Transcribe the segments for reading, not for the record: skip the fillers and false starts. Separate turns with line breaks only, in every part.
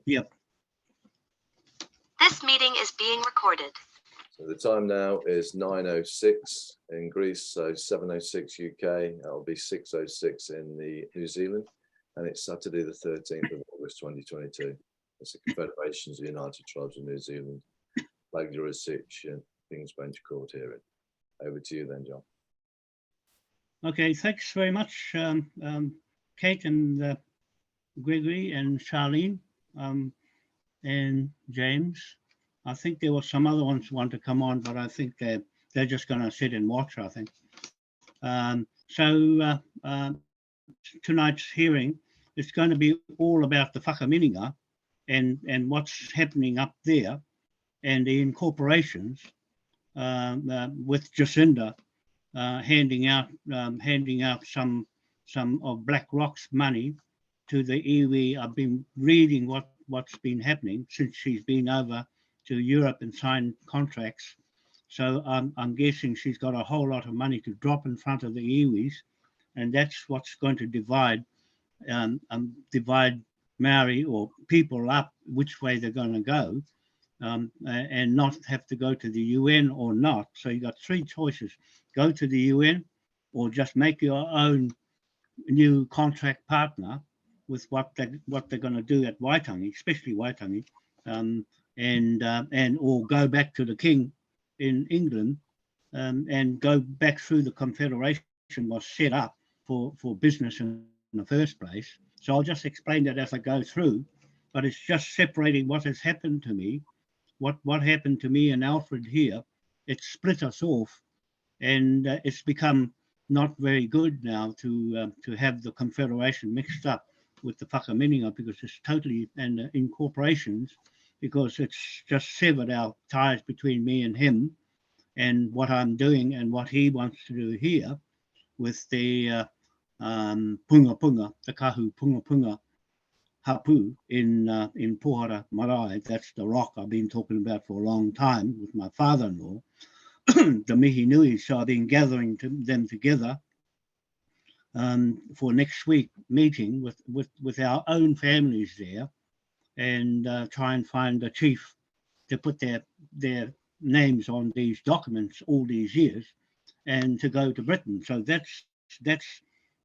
Yep.
This meeting is being recorded.
So the time now is 9:06 in Greece, so 7:06 UK. That'll be 6:06 in New Zealand, and it's Saturday the 13th of August 2022. It's the Confederation's United Tribes of New Zealand flag jurisdiction King's Bench Court hearing. Over to you then, John.
Okay, thanks very much, Kate and Gregory and Charlene and James. I think there were some other ones who want to come on, but I think they're just going to sit and watch, I think. Tonight's hearing is going to be all about the whakamininga and what's happening up there and the incorporations with Jacinda handing out some of BlackRock's money to the iwi. I've been reading what's been happening since she's been over to Europe and signed contracts. So I'm guessing she's got a whole lot of money to drop in front of the iwis, and that's what's going to divide Maori or people up which way they're going to go, and not have to go to the UN or not. So you got three choices: go to the UN, or just make your own new contract partner with what they're going to do at Waitangi, especially Waitangi, and or go back to the King in England, and go back through the Confederation was set up for business in the first place. So I'll just explain that as I go through, but it's just separating what has happened to me, what happened to me and Alfred here. It split us off, and it's become not very good now to have the Confederation mixed up with the whakamininga, because it's totally, and incorporations, because it's just severed our ties between me and him and what I'm doing and what he wants to do here with the punga punga, the kahu punga punga hapu in Pohara Marae. That's the rock I've been talking about for a long time with my father-in-law, the mihi nui. So I've been gathering them together for next week meeting with our own families there, and try and find a chief to put their names on these documents all these years, and to go to Britain. So that's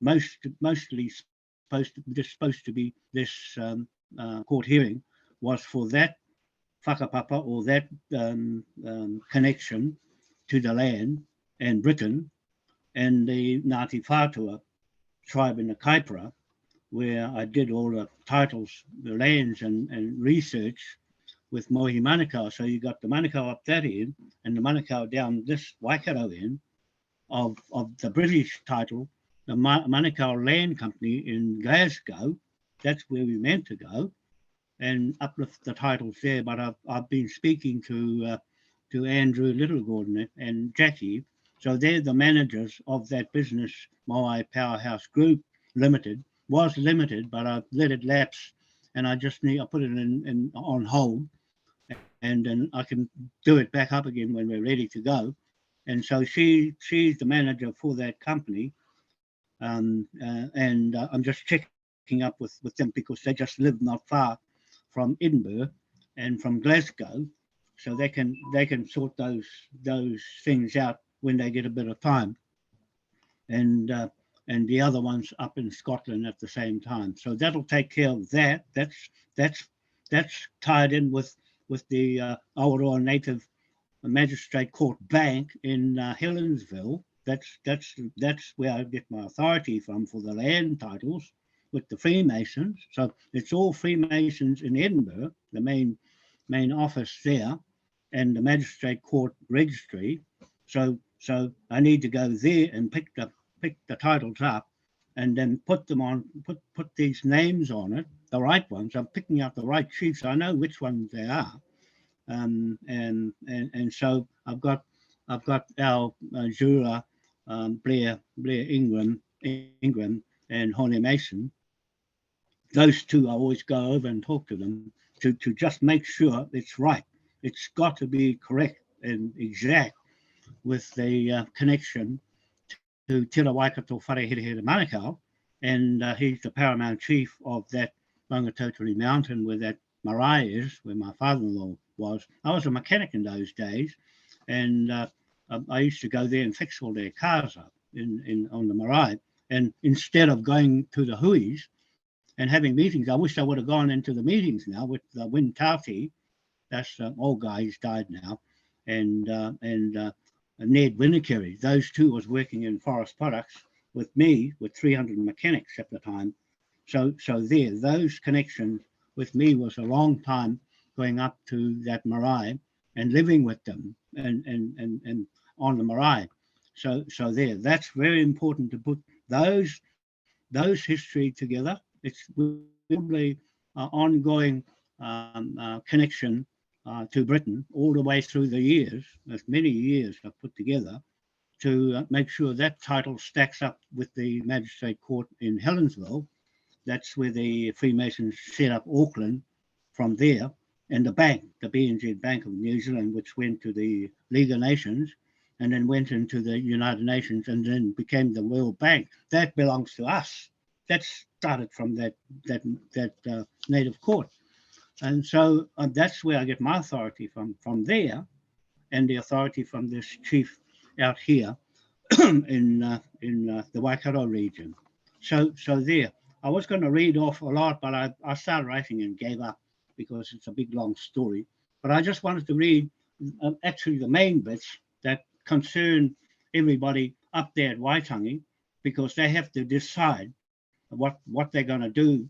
mostly supposed to be this court hearing was for that whakapapa, or that connection to the land and Britain, and the Ngāti Whātua tribe in the Kaipara, where I did all the titles, the lands and research with Mohi Manukau. So you got the Manukau up that end and the Manukau down this Waikato end of the British title, the Manukau Land Company in Glasgow. That's where we meant to go and uplift the titles there. But I've been speaking to Andrew Littlegordon and Jackie. So they're the managers of that business, Moai Powerhouse Group Limited. Was limited, but I let it lapse, and I put it in on hold, and then I can do it back up again when we're ready to go. And so she's the manager for that company, and I'm just checking up with them because they just live not far from Edinburgh and from Glasgow, so they can sort those things out when they get a bit of time, and the other one's up in Scotland at the same time. So that'll take care of that. That's tied in with the Araroa Native Magistrate Court Bank in Helensville. That's where I get my authority from for the land titles with the Freemasons. So it's all Freemasons in Edinburgh, the main office there, and the Magistrate Court Registry. So I need to go there and pick the titles up, and then put them on, put these names on it, the right ones. I'm picking out the right chiefs. I know which ones they are, and so I've got our Jura, Blair Ingram, and Hone Mason. Those two, I always go over and talk to them to just make sure it's right. It's got to be correct and exact with the connection to Tira Waikato Whareherehere Manukau, and he's the paramount chief of that Maungatautari Mountain where that marae is, where my father-in-law was. I was a mechanic in those days, and I used to go there and fix all their cars up on the marae. And instead of going to the huis and having meetings, I wish I would have gone into the meetings now with Win Tauti. That's the old guy, he's died now, and Ned Winnicary. Those two was working in forest products with me, with 300 mechanics at the time. So there, those connections with me was a long time going up to that marae and living with them and on the marae. So there, that's very important to put those history together. It's probably ongoing connection to Britain all the way through the years. There's many years I've put together to make sure that title stacks up with the Magistrate Court in Helensville. That's where the Freemasons set up Auckland from there, and the bank, the BNZ Bank of New Zealand, which went to the League of Nations and then went into the United Nations and then became the World Bank. That belongs to us. That started from that native court. And so that's where I get my authority from there, and the authority from this chief out here in the Waikato region. So there, I was going to read off a lot, but I started writing and gave up because it's a big long story. But I just wanted to read actually the main bits that concern everybody up there at Waitangi, because they have to decide what they're going to do.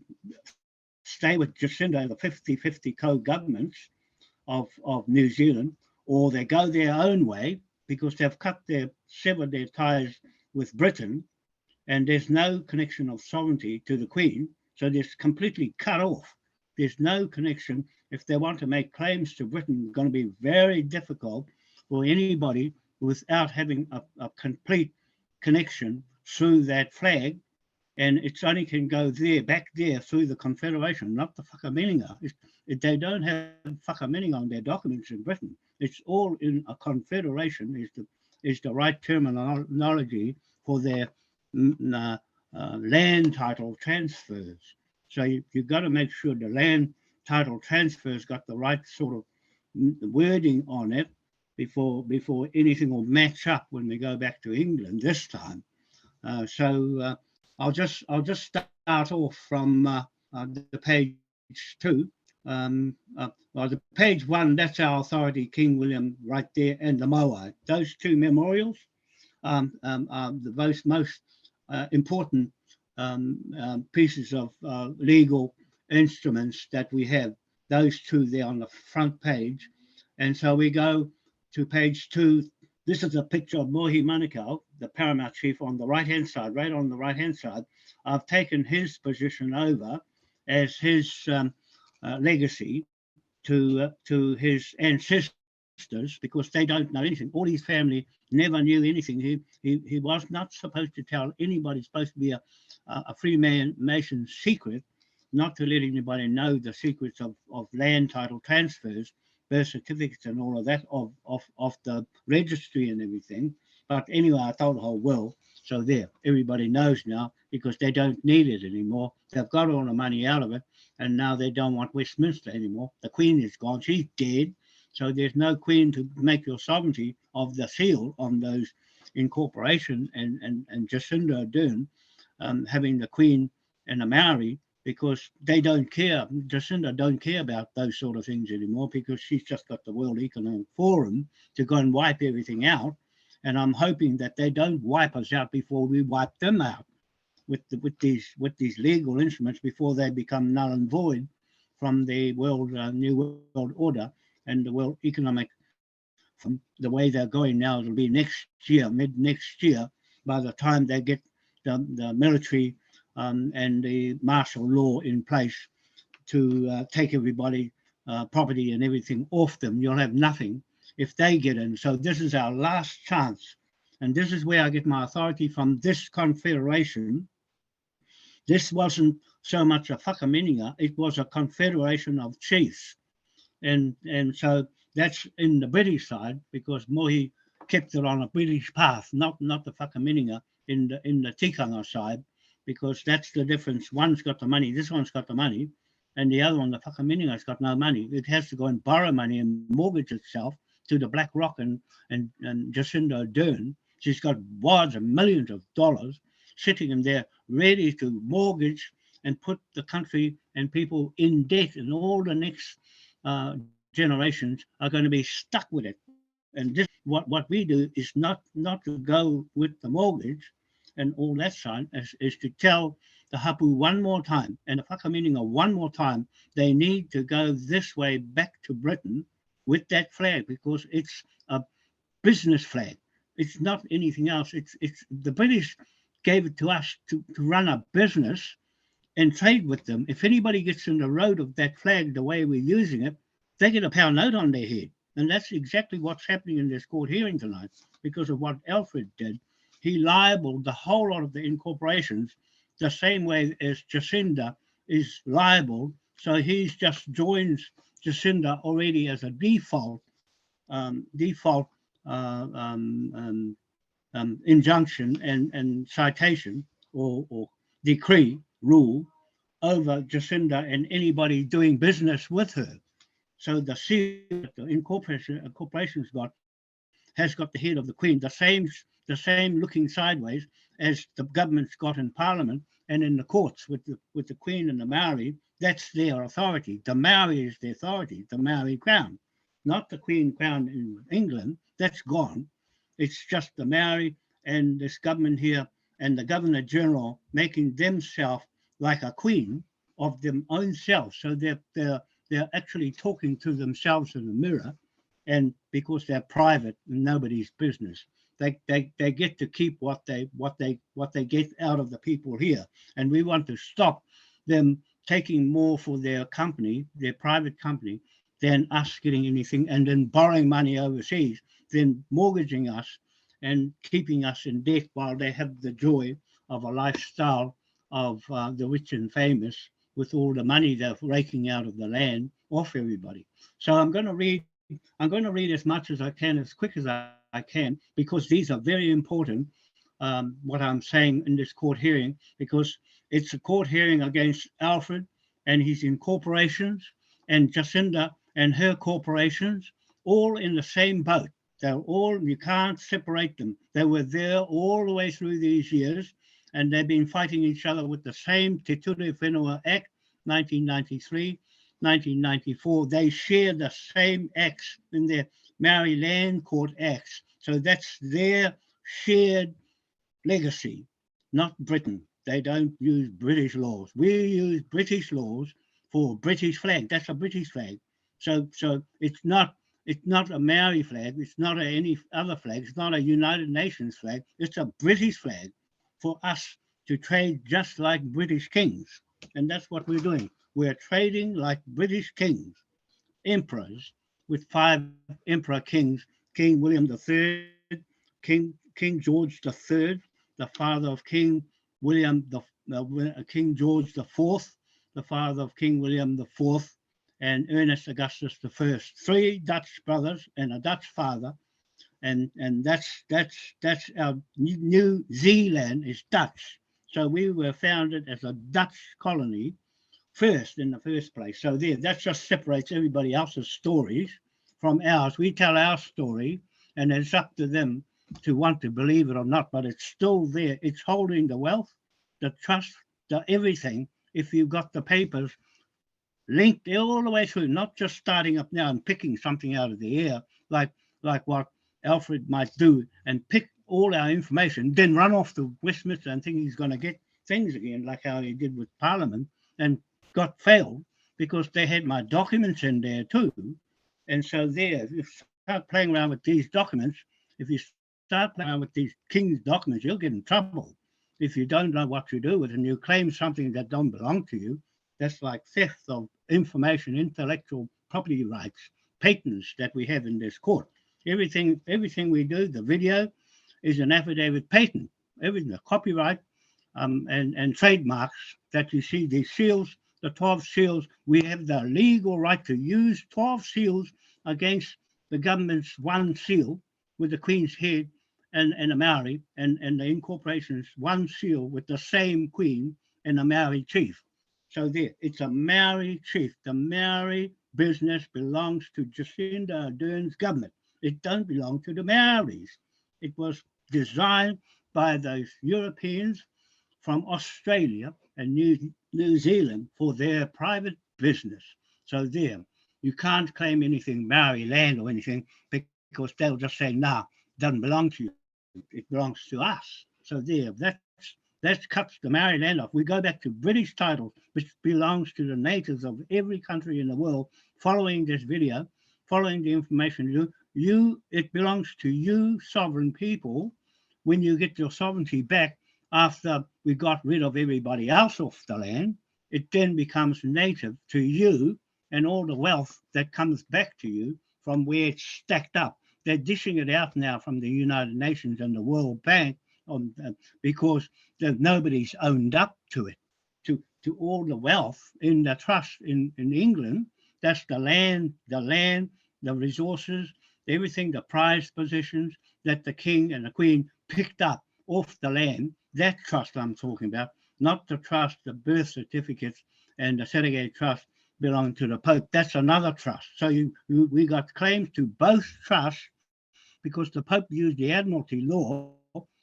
Stay with Jacinda, the 50-50 co-governments of New Zealand, or they go their own way because they've severed their ties with Britain, and there's no connection of sovereignty to the Queen. So they're completely cut off. There's no connection. If they want to make claims to Britain, it's going to be very difficult for anybody without having a complete connection through that flag. And it's only can go there, back there, through the Confederation, not the whakaminenga. They don't have whakaminenga on their documents in Britain. It's all in a confederation is the right terminology for their land title transfers. So you've got to make sure the land title transfers got the right sort of wording on it before anything will match up when we go back to England this time. So I'll just start off from the page 2. Well, the page 1, that's our authority, King William, right there, and the Moai. Those two memorials are the most important pieces of legal instruments that we have. Those two there on the front page. And so we go to page 2. This is a picture of Mohi Manukau, the paramount chief, on the right-hand side, right on the right-hand side. I've taken his position over as his legacy to his ancestors, because they don't know anything. All his family never knew anything. He was not supposed to tell anybody. It's supposed to be a Freemason secret, not to let anybody know the secrets of land title transfers, birth certificates and all of that, of the registry and everything. But anyway, I told the whole world. So there, everybody knows now, because they don't need it anymore. They've got all the money out of it, and now they don't want Westminster anymore. The Queen is gone. She's dead. So there's no Queen to make your sovereignty of the seal on those incorporation, and Jacinda Ardern having the Queen and the Maori, because they don't care. Jacinda don't care about those sort of things anymore, because she's just got the World Economic Forum to go and wipe everything out. And I'm hoping that they don't wipe us out before we wipe them out with these legal instruments, before they become null and void from the New World Order and the World Economic. From the way they're going now, it'll be next year, mid next year, by the time they get the military and the martial law in place to take everybody property and everything off them. You'll have nothing if they get in. So this is our last chance. And this is where I get my authority from, this confederation. This wasn't so much a whakaminenga, it was a confederation of chiefs. And so that's in the British side, because Mohi kept it on a British path, not the whakaminenga in the tikanga side, because that's the difference. One's got the money, this one's got the money, and the other one, the Whakaminenga's got no money. It has to go and borrow money and mortgage itself to the Black Rock and Jacinda Ardern. She's got wads of millions of dollars sitting in there ready to mortgage and put the country and people in debt, and all the next generations are going to be stuck with it. And this, what we do is not to go with the mortgage and all that side, is to tell the hapu one more time and the whakamininga one more time, they need to go this way back to Britain with that flag, because it's a business flag. It's not anything else. It's the British gave it to us to run a business and trade with them. If anybody gets in the road of that flag the way we're using it, they get a pound note on their head. And that's exactly what's happening in this court hearing tonight because of what Alfred did. He libeled the whole lot of the incorporations the same way as Jacinda is libeled. So he's just joins Jacinda already as a default uh, um, um, injunction and citation or decree rule over Jacinda and anybody doing business with her. So the seal that the incorporation's got has got the head of the Queen, the same looking sideways as the government's got in Parliament and in the courts with the Queen and the Maori. That's their authority. The Maori is the authority, the Maori Crown, not the Queen Crown in England. That's gone. It's just the Maori and this government here and the Governor General making themselves like a queen of their own selves. So they're actually talking to themselves in the mirror, and because they're private, nobody's business. They get to keep what they get out of the people here, and we want to stop them taking more for their company, their private company, than us getting anything, and then borrowing money overseas, then mortgaging us and keeping us in debt while they have the joy of a lifestyle of the rich and famous with all the money they're raking out of the land off everybody. So I'm going to read as much as I can, as quick as I can, because these are very important, what I'm saying in this court hearing, because it's a court hearing against Alfred and his incorporations and Jacinda and her corporations, all in the same boat. They're all, you can't separate them. They were there all the way through these years, and they've been fighting each other with the same Te Ture Whenua Act, 1993, 1994. They share the same acts in their Maori Land Court Acts. So that's their shared legacy, not Britain. They don't use British laws. We use British laws for British flag. That's a British flag. So it's not a Maori flag. It's not any other flag. It's not a United Nations flag. It's a British flag for us to trade just like British kings. And that's what we're doing. We're trading like British kings, emperors, with 5 emperor kings: King William III, King George III, the father of King William King George IV, the father of King William IV, and Ernest Augustus I. 3 Dutch brothers and a Dutch father, and that's our New Zealand is Dutch. So we were founded as a Dutch colony first in the first place. So there, that just separates everybody else's stories from ours. We tell our story, and it's up to them to want to believe it or not, but it's still there. It's holding the wealth, the trust, the everything. If you've got the papers linked all the way through, not just starting up now and picking something out of the air, like what Alfred might do and pick all our information, then run off to Westminster and think he's going to get things again, like how he did with Parliament, and got failed because they had my documents in there too. And so there, if you start playing around with these documents, if you start playing around with these king's documents, you'll get in trouble if you don't know what you do with it and you claim something that don't belong to you. That's like theft of information, intellectual property rights, patents that we have in this court. Everything we do, the video is an affidavit patent. Everything, the copyright and trademarks that you see, these seals, the 12 seals, we have the legal right to use 12 seals against the government's 1 seal with the Queen's head and a Maori, and the incorporation's 1 seal with the same Queen and a Maori chief. So there, it's a Maori chief. The Maori business belongs to Jacinda Ardern's government. It don't belong to the Maoris. It was designed by those Europeans from Australia and New Zealand for their private business. So there, you can't claim anything Maori land or anything because they'll just say, nah, doesn't belong to you. It belongs to us. So there, that cuts the Maori land off. We go back to British titles, which belongs to the natives of every country in the world. Following this video, following the information, it belongs to you, sovereign people. When you get your sovereignty back after we got rid of everybody else off the land, it then becomes native to you and all the wealth that comes back to you from where it's stacked up. They're dishing it out now from the United Nations and the World Bank because nobody's owned up to it, to all the wealth in the trust in England. That's the land, the resources, everything, the prized positions that the king and the queen picked up off the land. That trust I'm talking about, not the trust, the birth certificates and the Serengeti Trust belong to the Pope. That's another trust. So we got claims to both trusts because the Pope used the Admiralty law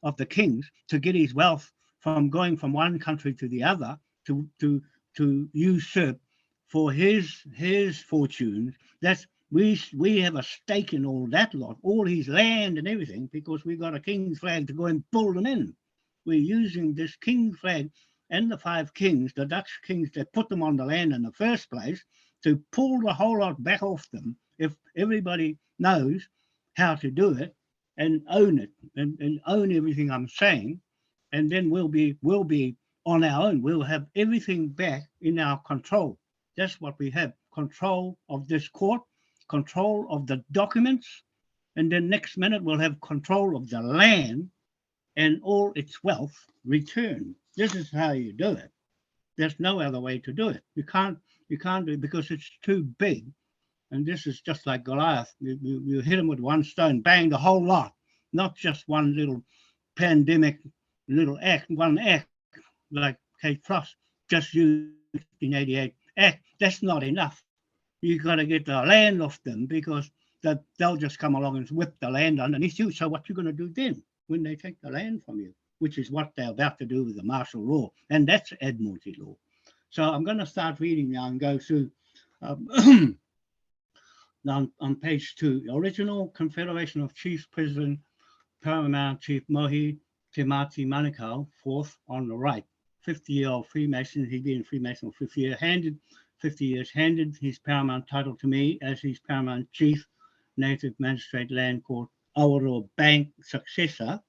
of the kings to get his wealth from going from one country to the other to usurp for his fortunes. That's we have a stake in all that lot, all his land and everything, because we got a king's flag to go and pull them in. We're using this king flag and the 5 kings, the Dutch kings that put them on the land in the first place, to pull the whole lot back off them if everybody knows how to do it and own it and own everything I'm saying. And then we'll be on our own. We'll have everything back in our control. That's what we have. Control of this court, control of the documents, and then next minute we'll have control of the land and all its wealth returned. This is how you do it. There's no other way to do it. You can't do it because it's too big. And this is just like Goliath. You hit him with one stone, bang, the whole lot, not just one little pandemic, one act like Kate Frost just used in 88 act. That's not enough. You got to get the land off them because they'll just come along and whip the land underneath you. So what you going to do then when they take the land from you, which is what they're about to do with the martial law, and that's Admiralty law. So I'm going to start reading now and go through on page 2, the original Confederation of Chiefs President Paramount Chief Mohi Te Mati Manukau, 4th on the right, 50-year-old Freemason. He'd been a Freemason for 50 years, handed his paramount title to me as his paramount chief, native magistrate land court, Araroa Bank successor,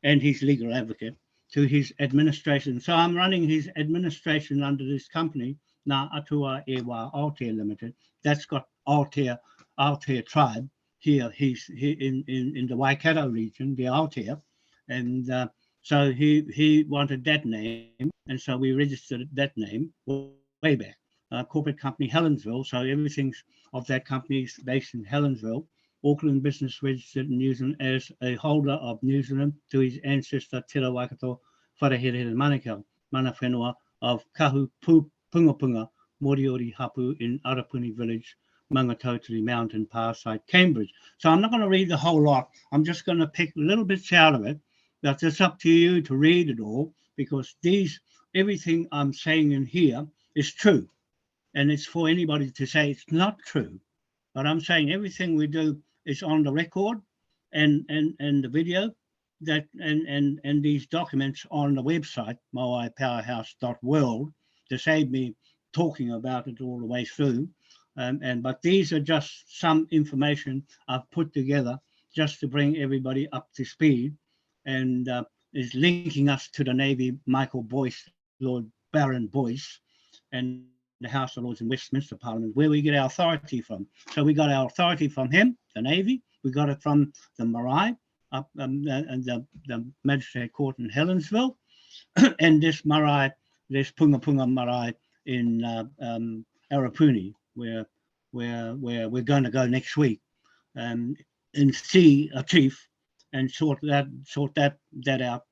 and his legal advocate to his administration. So I'm running his administration under this company, Ngā Atua Ewa Aotea Limited. That's got Aotea tribe here. He's in the Waikato region, the Aotea. And so he wanted that name. And so we registered that name way back. Corporate company Helensville. So everything's of that company is based in Helensville. Auckland business registered in New Zealand as a holder of New Zealand to his ancestor Te Waikato Wharehere Manukau, mana whenua of Kahu Punga Moriori Hapu in Arapuni Village, Maungatautari Mountain Pass site, Cambridge. So I'm not going to read the whole lot. I'm just going to pick little bits out of it. But it's up to you to read it all, because everything I'm saying in here is true. And it's for anybody to say it's not true. But I'm saying everything we do is on the record and the video that and these documents on the website, moaipowerhouse.world, to save me talking about it all the way through. But these are just some information I've put together just to bring everybody up to speed, and is linking us to the Navy, Michael Boyce, Lord Baron Boyce, and the House of Lords in Westminster Parliament, where we get our authority from. So we got our authority from him, the Navy. We got it from the marae, up and the Magistrate Court in Helensville, and this marae, this Punga marae in Arapuni, where we're going to go next week, and see a chief and sort that out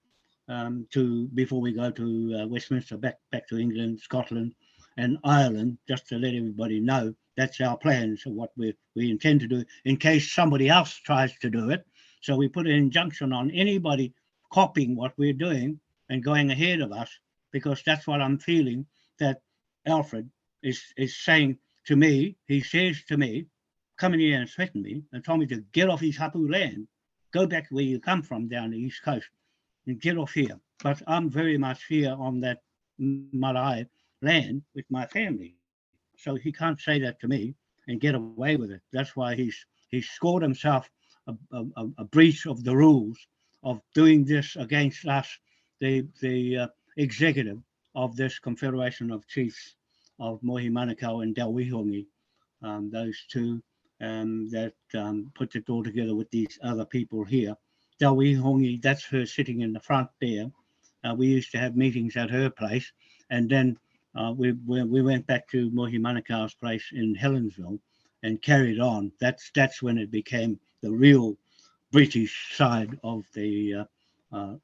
before we go to Westminster, back to England, Scotland, and Ireland, just to let everybody know. That's our plans of what we intend to do in case somebody else tries to do it. So we put an injunction on anybody copying what we're doing and going ahead of us, because that's what I'm feeling that Alfred is saying to me. He says to me, come in here and threaten me and told me to get off his hapu land, go back where you come from down the east coast and get off here. But I'm very much here on that marae land with my family. So he can't say that to me and get away with it. That's why he's scored himself a breach of the rules of doing this against us, the executive of this Confederation of Chiefs of Mohi Manukau and Dalwihongi, those two that put it all together with these other people here. Dalwihongi, that's her sitting in the front there. We used to have meetings at her place, and then we went back to Mohi Manukau's place in Helensville and carried on. That's when it became the real British side of the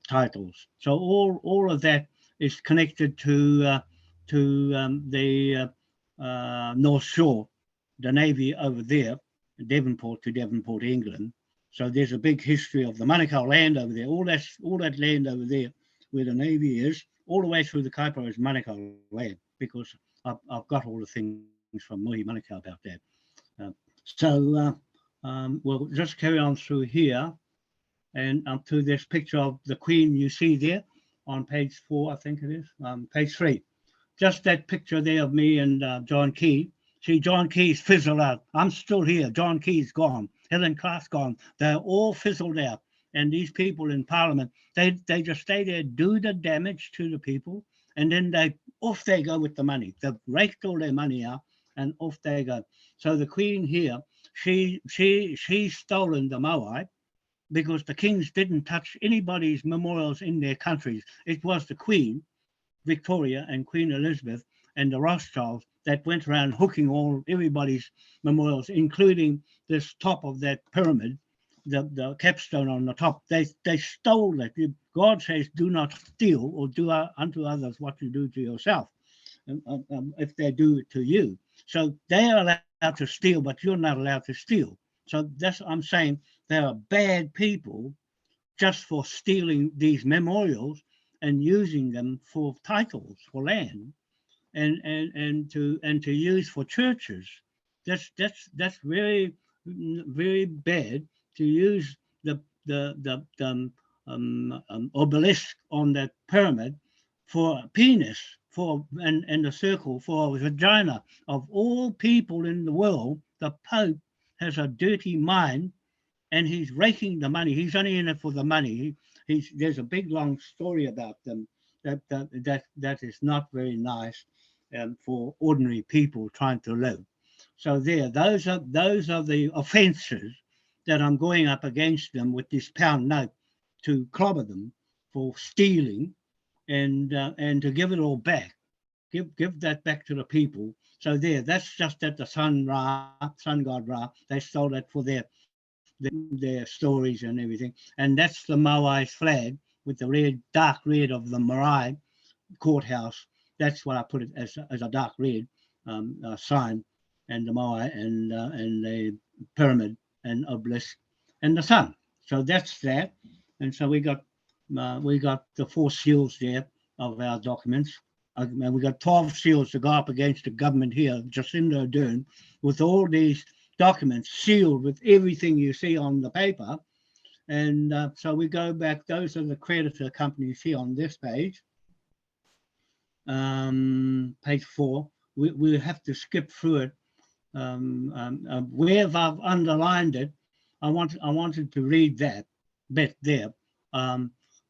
titles. So all of that is connected to the North Shore, the Navy over there, Devonport to Devonport, England. So there's a big history of the Manukau land over there. All that land over there where the Navy is, all the way through the Kaipara is Manukau land, because I've got all the things from Mohi Manukau about that. We'll just carry on through here and up to this picture of the Queen you see there on page 4, I think it is, page 3. Just that picture there of me and John Key. See, John Key's fizzled out. I'm still here. John Key's gone. Helen Clark's gone. They're all fizzled out. And these people in Parliament, they just stay there, do the damage to the people, and then off they go with the money. They've raked all their money out, and off they go. So the Queen here, she's stolen the Moai, because the kings didn't touch anybody's memorials in their countries. It was the Queen, Victoria, and Queen Elizabeth and the Rothschilds that went around hooking everybody's memorials, including this top of that pyramid, the capstone on the top. They stole that. God says, do not steal or do unto others what you do to yourself, if they do it to you. So they are allowed to steal, but you're not allowed to steal. So that's I'm saying. They are bad people just for stealing these memorials and using them for titles for land and to use for churches. That's very very bad to use the obelisk on that pyramid for a penis and a circle for a vagina. Of all people in the world, the Pope has a dirty mind, and he's raking the money. He's only in it for the money. There's a big long story about them that is not very nice for ordinary people trying to live. So those are the offences that I'm going up against them with this pound note, to clobber them for stealing and to give it all back. Give that back to the people. So that's just at the sun god Ra. They stole that for their stories and everything. And that's the Moai's flag with the dark red of the marae courthouse. That's what I put it as a dark red sign, and the Moai and the pyramid and obelisk and the sun. So that's that. And so we got the 4 seals there of our documents. And we got 12 seals to go up against the government here, Jacinda Ardern, with all these documents sealed with everything you see on the paper. And so we go back. Those are the creditor companies here on this page. Page 4. We have to skip through it. Where I've underlined it, I wanted to read that bit there.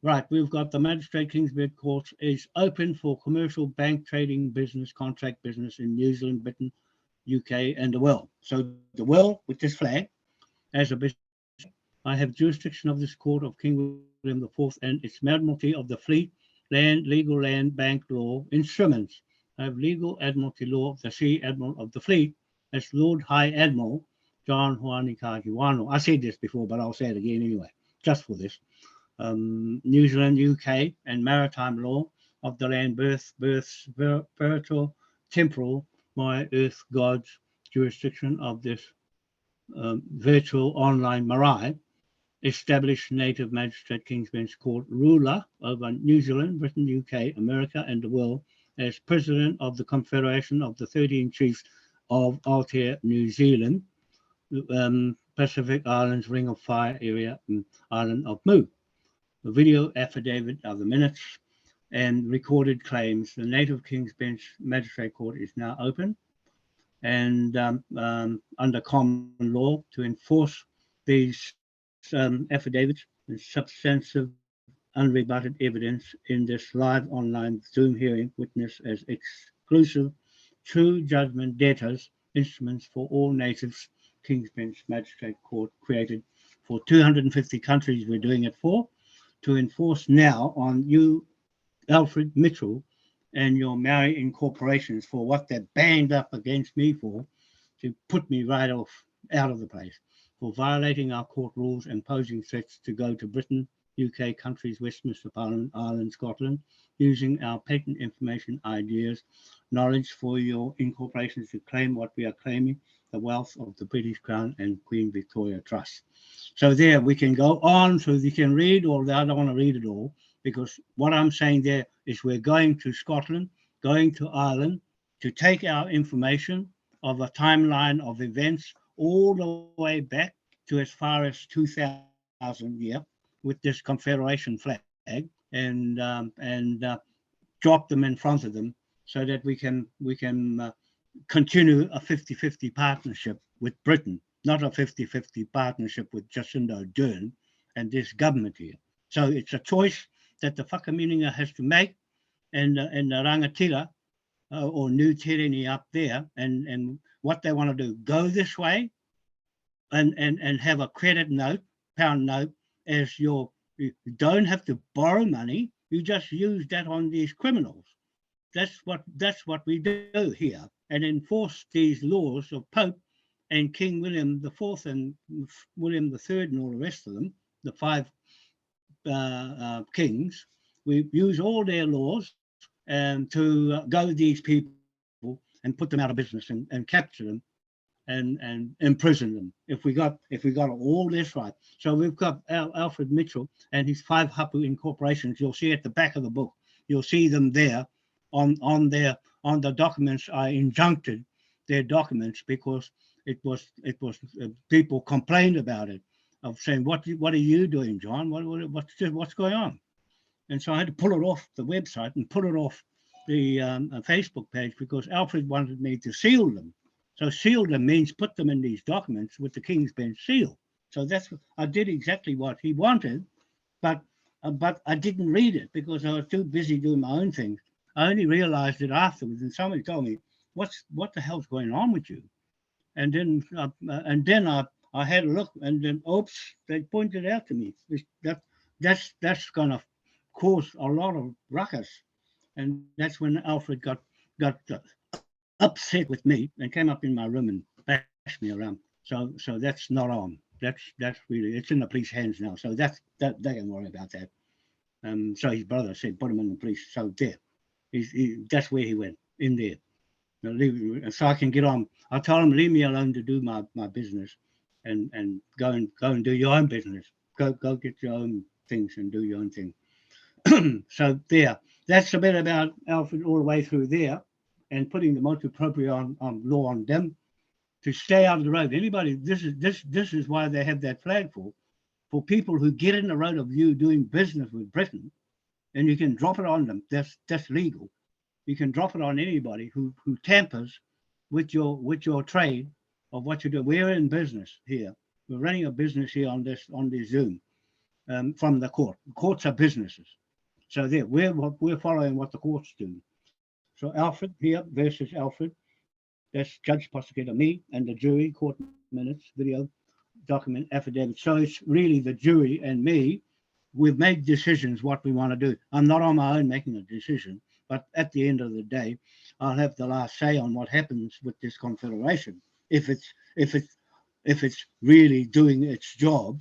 Right, we've got the Magistrate Kingsbed Court is open for commercial, bank, trading, business, contract business in New Zealand, Britain, UK, and the world. So the world with this flag as a business. I have jurisdiction of this court of King William IV and its Admiralty of the Fleet, Land, Legal Land, Bank Law, Instruments. I have legal Admiralty Law of the Sea Admiral of the Fleet as Lord High Admiral John Huanikaki Wanoa. I said this before, but I'll say it again anyway, just for this. New Zealand, UK, and maritime law of the land, births, burial, temporal, my earth god's jurisdiction of this virtual online marae, established native magistrate King's Bench Court ruler over New Zealand, Britain, UK, America, and the world as president of the Confederation of the 13 Chiefs of Aotea, New Zealand, Pacific Islands, Ring of Fire area, and Island of Mu. The video affidavit of the minutes and recorded claims. The native King's Bench Magistrate Court is now open and under common law to enforce these affidavits and substantive unrebutted evidence in this live online Zoom hearing, witnessed as exclusive true judgment debtors instruments for all natives. King's Bench Magistrate Court created for 250 countries we're doing it for, to enforce now on you, Alfred Mitchell, and your Maori incorporations for what they banged up against me for, to put me right off out of the place for violating our court rules and posing threats to go to Britain, UK countries, Westminster Parliament, Ireland, Scotland, using our patent information ideas, knowledge for your incorporations to claim what we are claiming, the wealth of the British Crown and Queen Victoria Trust. So there we can go on, so you can read all that. I don't want to read it all, because what I'm saying there is we're going to Scotland, going to Ireland, to take our information of a timeline of events all the way back to as far as 2000 with this Confederation flag, and drop them in front of them so that we can continue a 50-50 partnership with Britain, not a 50-50 partnership with Jacinda Ardern and this government here. So it's a choice that the whakamininga has to make, and the rangatira or New Tereni up there, and what they want to do, go this way and have a credit note, pound note, as you don't have to borrow money, you just use that on these criminals. That's what we do here, and enforce these laws of Pope and King William IV and William III and all the rest of them, the five kings. We use all their laws to go to these people and put them out of business and capture them and imprison them if we got all this right. So we've got Alfred Mitchell and his 5 hapu incorporations. You'll see at the back of the book, you'll see them there on the documents. I injuncted their documents because it was people complained about it, of saying, what are you doing, John? What's going on? And so I had to pull it off the website and put it off the Facebook page, because Alfred wanted me to seal them. So seal them means put them in these documents with the King's Bench seal. So that's what I did, exactly what he wanted, but I didn't read it because I was too busy doing my own things. I only realized it afterwards, and somebody told me, what the hell's going on with you? And then I had a look, and then oops, they pointed out to me that's going to cause a lot of ruckus, and that's when Alfred got upset with me and came up in my room and bashed me around. So that's not on. That's really, it's in the police hands now. So that they can worry about that. So his brother said, put him in the police. So there, that's where he went, in there. So I can get on. I told him, leave me alone to do my business, and go and do your own business. Go get your own things and do your own thing. So there, that's a bit about Alfred all the way through there, and putting the motu proprio on law on them to stay out of the road. Anybody, this is why they have that flag for people who get in the road of you doing business with Britain, and you can drop it on them. That's legal. You can drop it on anybody who tampers with your trade of what you do. We're in business here. We're running a business here on this Zoom from the court. The courts are businesses. So there, we're following what the courts do. So Alfred here versus Alfred. That's Judge Prosecutor, me, and the jury, court minutes, video, document, affidavit. So it's really the jury and me. We've made decisions what we want to do. I'm not on my own making a decision, but at the end of the day, I'll have the last say on what happens with this confederation. If it's really doing its job,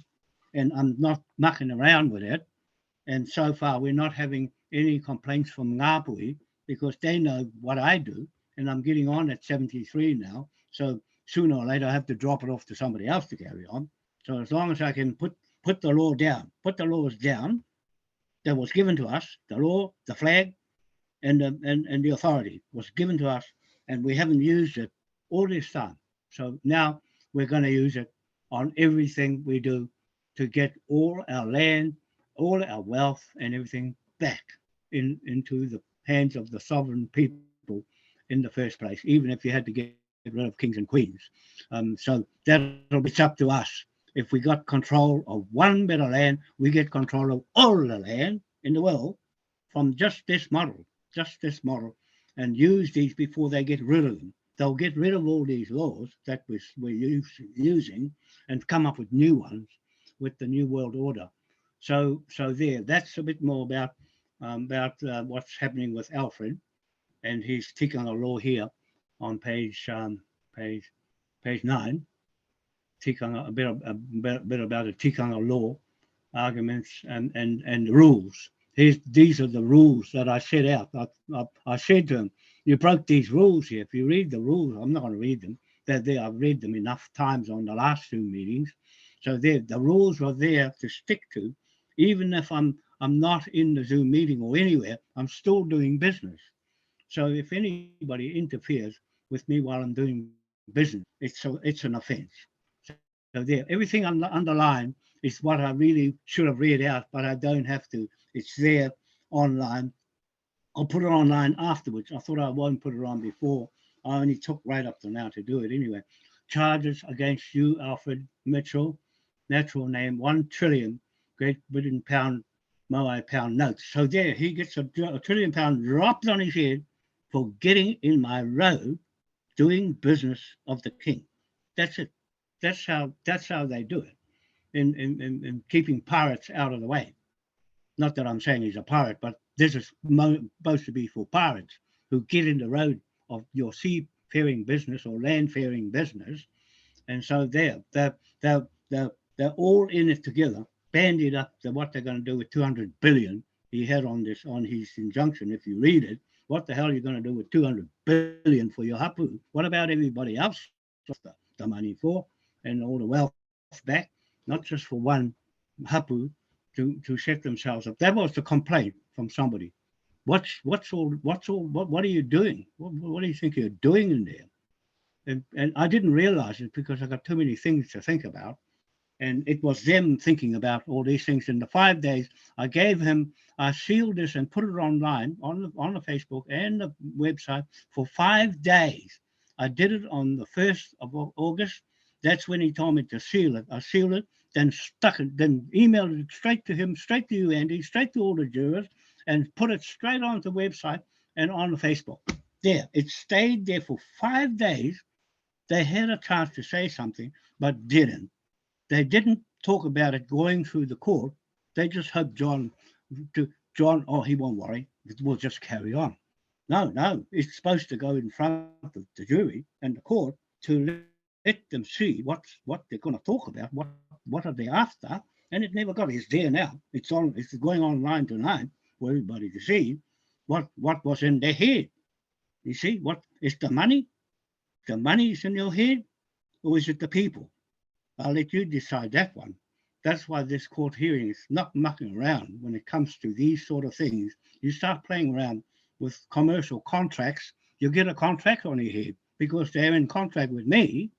and I'm not mucking around with it. And so far, we're not having any complaints from Ngāpuhi, because they know what I do and I'm getting on at 73 now. So sooner or later, I have to drop it off to somebody else to carry on. So as long as I can put the law down, put the laws down that was given to us, the law, the flag, and the authority was given to us, and we haven't used it all this time. So now we're going to use it on everything we do to get all our land, all our wealth, and everything back into the hands of the sovereign people in the first place, even if you had to get rid of kings and queens. So it's up to us. If we got control of one bit of land, we get control of all the land in the world from just this model, and use these before they get rid of them. They'll get rid of all these laws that we're using and come up with new ones with the New World Order. So that's a bit more what's happening with Alfred and his tikanga law here on page page 9. Tikanga, a bit about the tikanga law arguments and rules. These are the rules that I set out. I said to him, you broke these rules here. If you read the rules, I'm not going to read them. They're there. I've read them enough times on the last 2 meetings. So the rules are there to stick to. Even if I'm not in the Zoom meeting or anywhere, I'm still doing business. So if anybody interferes with me while I'm doing business, it's an offence. So there, everything underlined is what I really should have read out, but I don't have to. It's there online. I'll put it online afterwards. I thought I won't put it on before. I only took right up to now to do it anyway. Charges against you, Alfred Mitchell. Natural name, 1 trillion Great Britain pound, Moai pound notes. So there, he gets a £1 trillion dropped on his head for getting in my road doing business of the king. That's it. That's how they do it in keeping pirates out of the way. Not that I'm saying he's a pirate, but this is supposed to be for pirates who get in the road of your seafaring business or landfaring business. And so they're all in it together, bandied up to what they're going to do with 200 billion he had on his injunction. If you read it, what the hell are you going to do with 200 billion for your hapu? What about everybody else the money for and all the wealth back, not just for one hapu to set themselves up? That was the complaint from somebody. What are you doing? What do you think you're doing in there? And I didn't realize it because I got too many things to think about. And it was them thinking about all these things. In the 5 days, I sealed this and put it online on the Facebook and the website for 5 days. I did it on the 1st of August. That's when he told me to seal it. I sealed it, then stuck it, then emailed it straight to him, straight to you, Andy, straight to all the jurors, and put it straight on the website and on the Facebook. There, it stayed there for 5 days. They had a chance to say something, but didn't. They didn't talk about it going through the court. They just hoped John, oh, he won't worry. We'll just carry on. No, it's supposed to go in front of the jury and the court to let them see what they're going to talk about, what are they after, and it never got. It's there now. It's going online tonight for everybody to see what was in their head. You see, what is the money? The money is in your head, or is it the people? I'll let you decide that one. That's why this court hearing is not mucking around when it comes to these sort of things. You start playing around with commercial contracts, you get a contract on your head because they're in contract with me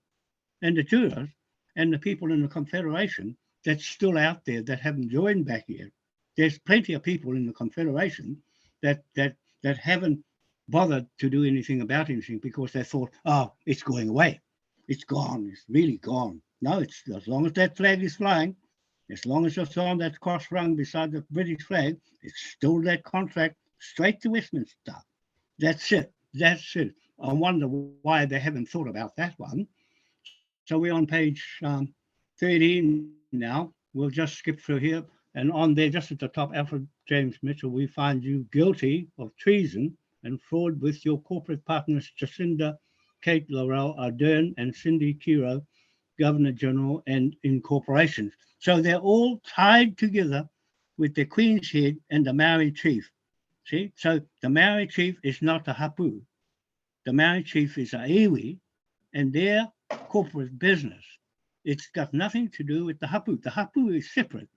and the jurors and the people in the Confederation that's still out there that haven't joined back yet. There's plenty of people in the Confederation that haven't bothered to do anything about anything because they thought, oh, it's going away. It's gone. It's really gone. No, it's as long as that flag is flying, as long as it's on that cross rung beside the British flag, it's still that contract straight to Westminster. That's it. I wonder why they haven't thought about that one. So we're on page 13 now. We'll just skip through here. And on there, just at the top, Alfred James Mitchell, we find you guilty of treason and fraud with your corporate partners, Jacinda Kate Laurel Ardern and Cindy Kiro, Governor General and in corporations. So they're all tied together with the Queen's Head and the Maori Chief. See, so the Maori Chief is not the hapu. the Maori chief is a iwi, and their corporate business. It's got nothing to do with the hapu. The hapu is separate.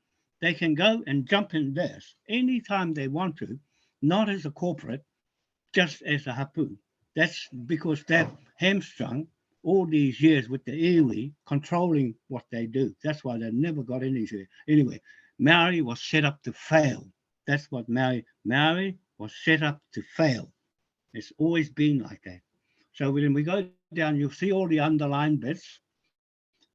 They can go and jump in this anytime they want to, not as a corporate, just as a hapu. That's because they're hamstrung all these years with the iwi controlling what they do. That's why they never got anywhere. Anyway, Maori was set up to fail. That's what Maori was set up to fail. It's always been like that. So when we go down, you'll see all the underlined bits,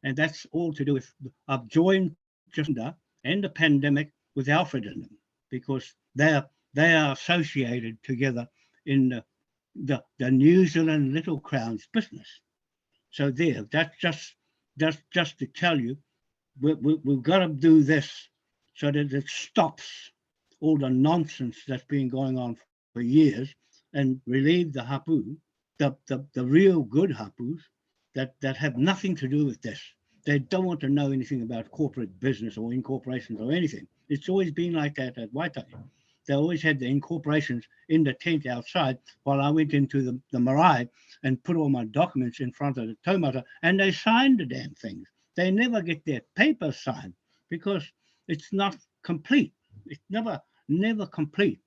and that's all to do with I've joined just under and the pandemic with Alfred in them because they are associated together in the New Zealand Little Crowns business. So there, that's just to tell you we've got to do this so that it stops all the nonsense that's been going on for years and relieve the hapu, the real good hapus that have nothing to do with this. They don't want to know anything about corporate business or incorporations or anything. It's always been like that at Waitaki. They always had the incorporations in the tent outside while I went into the marae and put all my documents in front of the taumata and they signed the damn things. They never get their papers signed because it's not complete. It's never complete.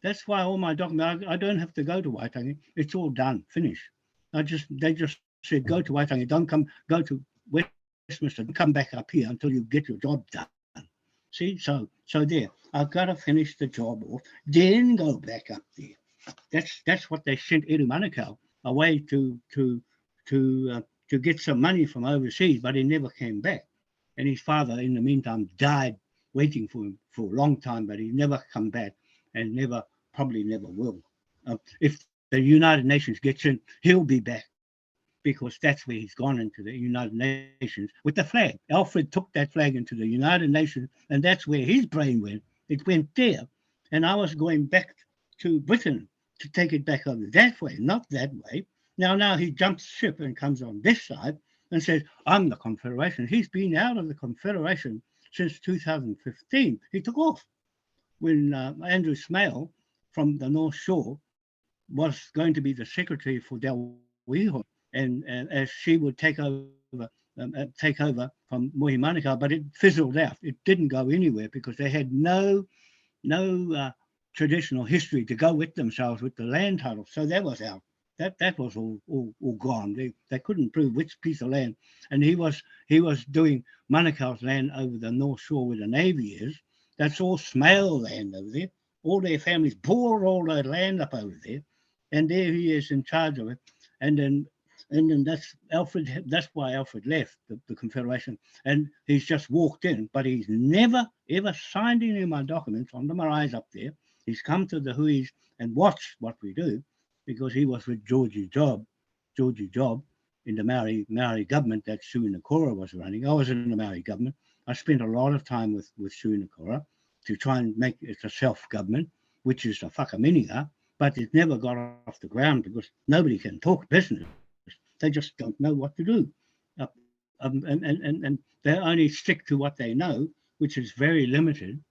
That's why all my documents, I don't have to go to Waitangi. It's all done, finished. They just said, go to Waitangi, don't go to Westminster, don't come back up here until you get your job done. See, so there, I've got to finish the job off, then go back up there. That's what they sent Eru Manukau away to get some money from overseas, but he never came back. And his father, in the meantime, died waiting for him for a long time, but he never come back and probably never will. If the United Nations gets in, he'll be back because that's where he's gone into the United Nations with the flag. Alfred took that flag into the United Nations, and that's where his brain went. It went there. And I was going back to Britain to take it back over that way, not that way. Now he jumps ship and comes on this side and says, I'm the Confederation. He's been out of the Confederation since 2015. He took off when Andrew Smale from the North Shore was going to be the secretary for Del Wiho, and as she would take over from Mohi Manukau, but it fizzled out. It didn't go anywhere because they had no traditional history to go with themselves with the land titles. So that was out. That was all gone. They couldn't prove which piece of land. And he was doing Manukau's land over the North Shore where the Navy is. That's all Smale land over there. All their families bought all that land up over there, and there he is in charge of it. And then that's Alfred. That's why Alfred left the Confederation, and he's just walked in. But he's never ever signed any of my documents on the marae up there. He's come to the huis and watched what we do, because he was with Georgie Job in the Maori government that Sui Nakora was running. I was in the Maori government. I spent a lot of time with Sui Nakora to try and make it a self-government, which is a whakamininga, but it never got off the ground because nobody can talk business. They just don't know what to do. And they only stick to what they know, which is very limited,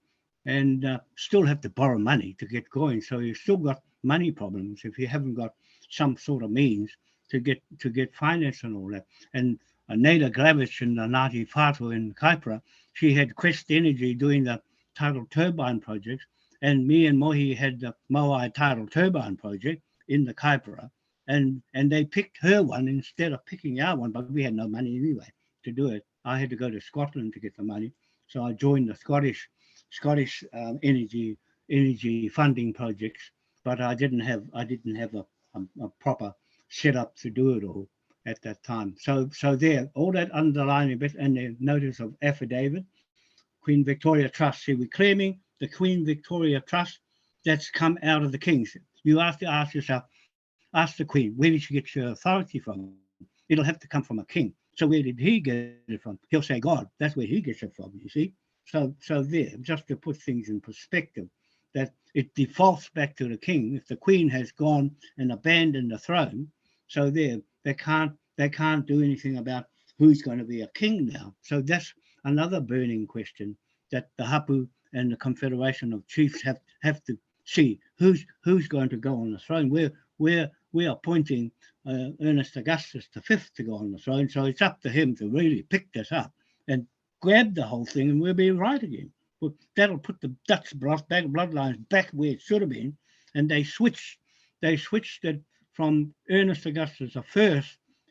and still have to borrow money to get going. So you've still got money problems if you haven't got some sort of means to get finance and all that. And Neda Glavich in the Ngāti Whātua in Kaipara, she had Quest Energy doing the tidal turbine projects, and me and Mohi had the Moai tidal turbine project in the Kaipara, and they picked her one instead of picking our one, but we had no money anyway to do it. I had to go to Scotland to get the money, so I joined the Scottish energy funding projects, but I didn't have a proper setup to do it all at that time. So there, all that underlining bit and the notice of affidavit, Queen Victoria Trust. See, we're claiming the Queen Victoria Trust that's come out of the King's. You have to ask yourself, ask the Queen, where did she get your authority from? It'll have to come from a king. So where did he get it from? He'll say God. That's where he gets it from, you see. So there, just to put things in perspective, that it defaults back to the king. If the queen has gone and abandoned the throne, so there, they can't do anything about who's going to be a king now. So that's another burning question that the Hapu and the Confederation of Chiefs have to see who's going to go on the throne. We're we're appointing Ernest Augustus V to go on the throne. So it's up to him to really pick this up and grab the whole thing, and we'll be right again. But that'll put the Dutch bloodlines back where it should have been, and they switched it from Ernest Augustus I.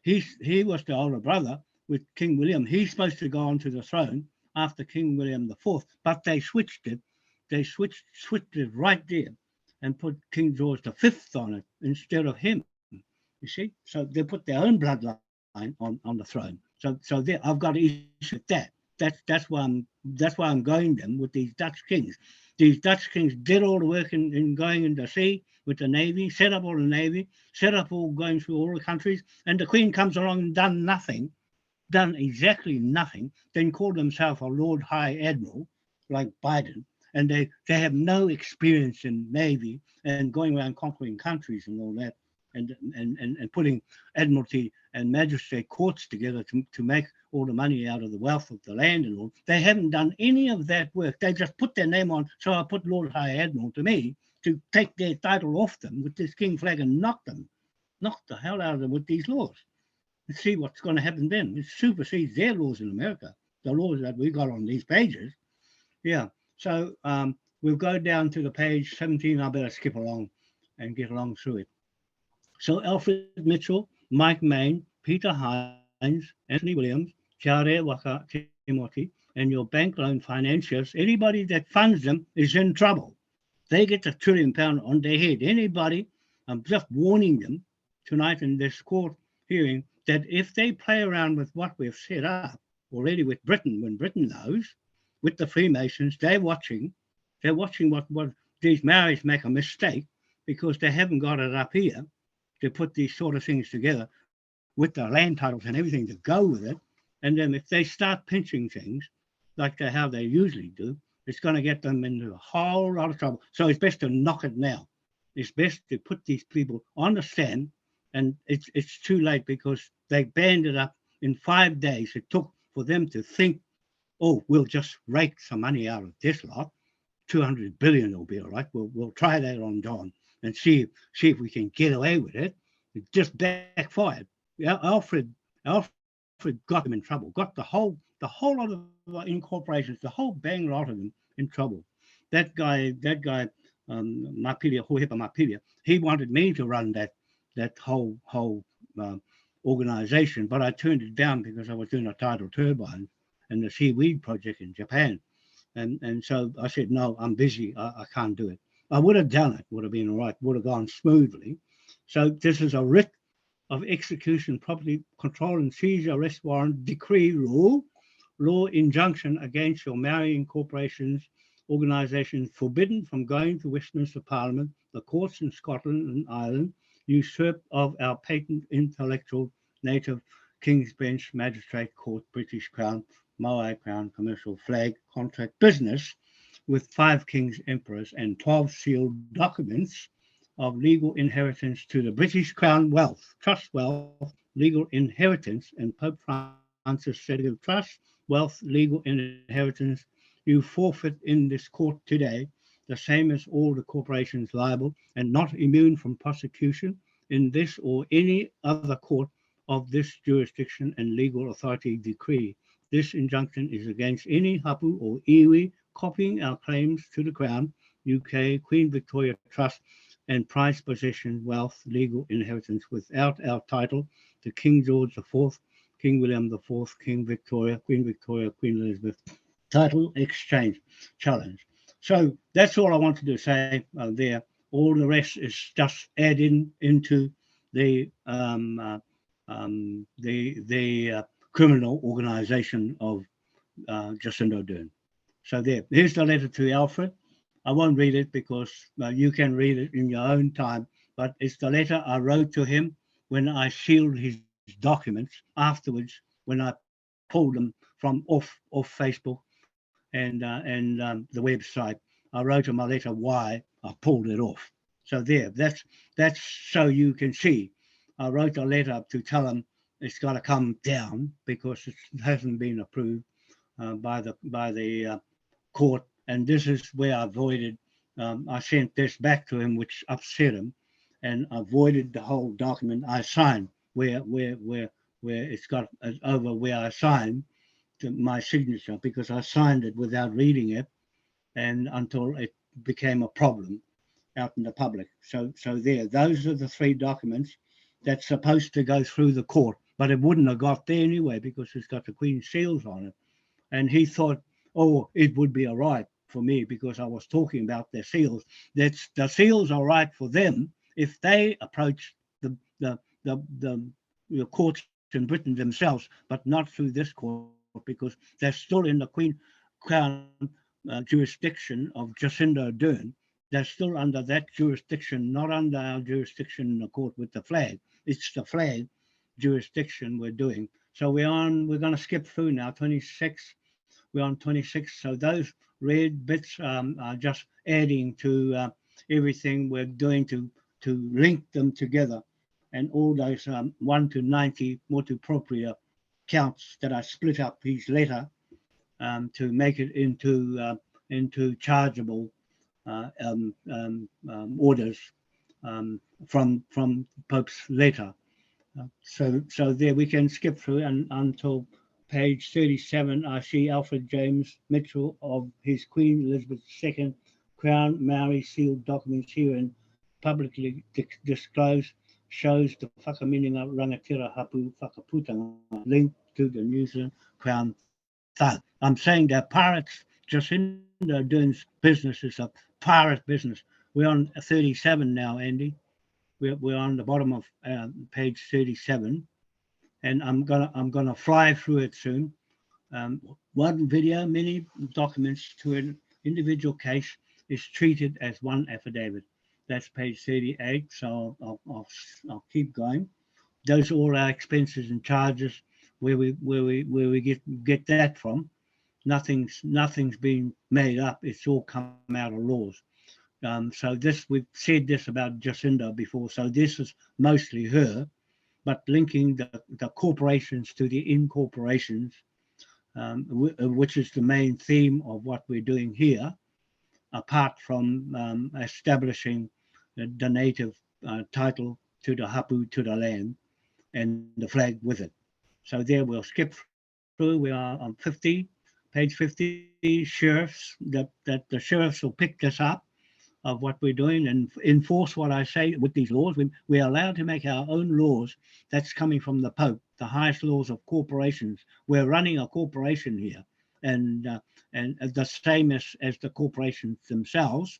He was the older brother with King William. He's supposed to go onto the throne after King William IV, but they switched it. They switched it right there and put King George V on it instead of him. You see, so they put their own bloodline on the throne. So there, I've got an issue with that. That's why I'm going them with these Dutch kings. These Dutch kings did all the work in going in the sea with the navy, set up all the navy, set up all going through all the countries, and the Queen comes along and done exactly nothing, then called themselves a Lord High Admiral, like Biden, and they have no experience in navy and going around conquering countries and all that, and putting admiralty and magistrate courts together to make all the money out of the wealth of the land and all. They haven't done any of that work. They just put their name on, so I put Lord High Admiral to me to take their title off them with this king flag and knock the hell out of them with these laws. And see what's going to happen then. It supersedes their laws in America, the laws that we got on these pages. Yeah, so we'll go down to the page 17. I better skip along and get along through it. So Alfred Mitchell, Mike Main, Peter Hines, Anthony Williams, Jare Waka Timothy, and your bank loan financiers, anybody that funds them is in trouble. They get the £1 trillion on their head. Anybody, I'm just warning them tonight in this court hearing that if they play around with what we've set up already with Britain, when Britain knows, with the Freemasons, they're watching what these Maoris make a mistake because they haven't got it up here to put these sort of things together with the land titles and everything to go with it. And then if they start pinching things like how they usually do, it's going to get them into a whole lot of trouble. So it's best to knock it now. It's best to put these people on the stand, and it's too late because they banned it up in 5 days. It took for them to think, oh, we'll just rake some money out of this lot. 200 billion will be all right. We'll try that on Don and see if we can get away with it. It just backfired. Alfred got them in trouble. Got the whole lot of incorporations, the whole bang lot of them in trouble. That guy, Mapilia, Hohepa Mapilia, he wanted me to run that whole organization, but I turned it down because I was doing a tidal turbine and the seaweed project in Japan. And so I said, no, I'm busy. I can't do it. I would have done it, would have been all right, would have gone smoothly. So this is a writ of execution, property control and seizure, arrest warrant, decree, law injunction against your marrying corporations, organisations forbidden from going to Westminster Parliament, the courts in Scotland and Ireland, usurp of our patent intellectual native King's Bench, Magistrate Court, British Crown, Moai Crown, commercial flag, contract business with 5 kings, emperors, and 12 sealed documents of legal inheritance to the British Crown wealth, trust wealth, legal inheritance, and Pope Francis Sedgwick Trust, wealth, legal inheritance, you forfeit in this court today, the same as all the corporations liable and not immune from prosecution in this or any other court of this jurisdiction and legal authority decree. This injunction is against any hapu or iwi copying our claims to the Crown, UK, Queen Victoria Trust, and prized possession, wealth, legal inheritance without our title to King George IV, King William IV, King Victoria, Queen Elizabeth, title exchange challenge. So that's all I wanted to say there. All the rest is just adding into the criminal organisation of Jacinda Ardern. So here's the letter to Alfred. I won't read it because you can read it in your own time, but it's the letter I wrote to him when I sealed his documents afterwards, when I pulled them from off Facebook and the website. I wrote him a letter why I pulled it off. So that's so you can see. I wrote a letter to tell him it's got to come down because it hasn't been approved by the court, and this is where I avoided. I sent this back to him, which upset him, and avoided the whole document. I signed where it's got over where I signed my signature, because I signed it without reading it, and until it became a problem out in the public. So those are the three documents that's supposed to go through the court, but it wouldn't have got there anyway because it's got the Queen's seals on it. And he thought, oh, it would be all right for me because I was talking about their seals. That's the seals are right for them if they approach the courts in Britain themselves, but not through this court because they're still in the Crown jurisdiction of Jacinda Ardern. They're still under that jurisdiction, not under our jurisdiction in the court with the flag. It's the flag jurisdiction we're doing. So we're going to skip through now 26. We're on 26. So those red bits are just adding to everything we're doing to link them together. And all those 1 to 90 motu propria counts that I split up his letter to make it into chargeable orders from Pope's letter. So there we can skip through and until page 37. I see Alfred James Mitchell of his Queen Elizabeth II Crown Maori sealed documents herein publicly disclosed shows the whakamininga rangatira hapu whakaputanga linked to the New Zealand Crown thug. I'm saying that pirates, Jacinda Ardern's business is a pirate business. We're on 37 now, Andy. We're on the bottom of page 37, and I'm gonna fly through it soon. One video, many documents to an individual case is treated as one affidavit. That's page 38. So I'll keep going. Those are all our expenses and charges. Where we get that from? Nothing's been made up. It's all come out of laws. So we've said this about Jacinda before. So this is mostly her, but linking the corporations to the incorporations, which is the main theme of what we're doing here, apart from establishing the native title to the hapu, to the land, and the flag with it. So there we'll skip through. We are on 50, page 50, sheriffs, that the sheriffs will pick this up of what we're doing and enforce what I say with these laws. We're allowed to make our own laws. That's coming from the Pope, the highest laws of corporations. We're running a corporation here, and the same as the corporations themselves.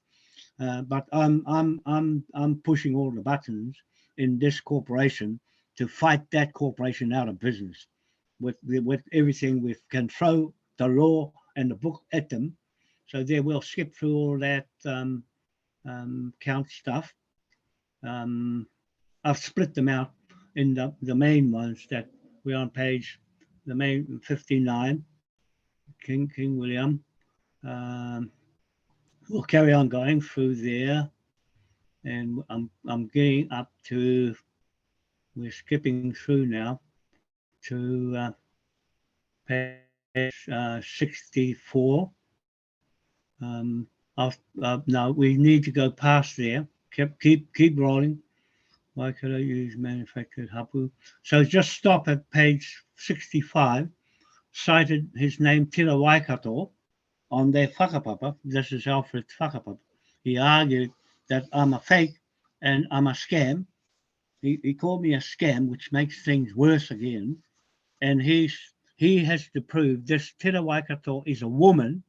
But I'm pushing all the buttons in this corporation to fight that corporation out of business with everything. We can throw the law and the book at them. So there we'll skip through all that count stuff. I've split them out in the main ones that we're on page, the main 59, King William. We'll carry on going through there, and I'm getting up to, we're skipping through now to page 64. No, we need to go past there. Keep rolling. Why could I use manufactured hapu? So just stop at page 65. Cited his name Tira Waikato on their whakapapa. This is Alfred's whakapapa. He argued that I'm a fake and I'm a scam. He called me a scam, which makes things worse again. And he has to prove this Tira Waikato is a woman.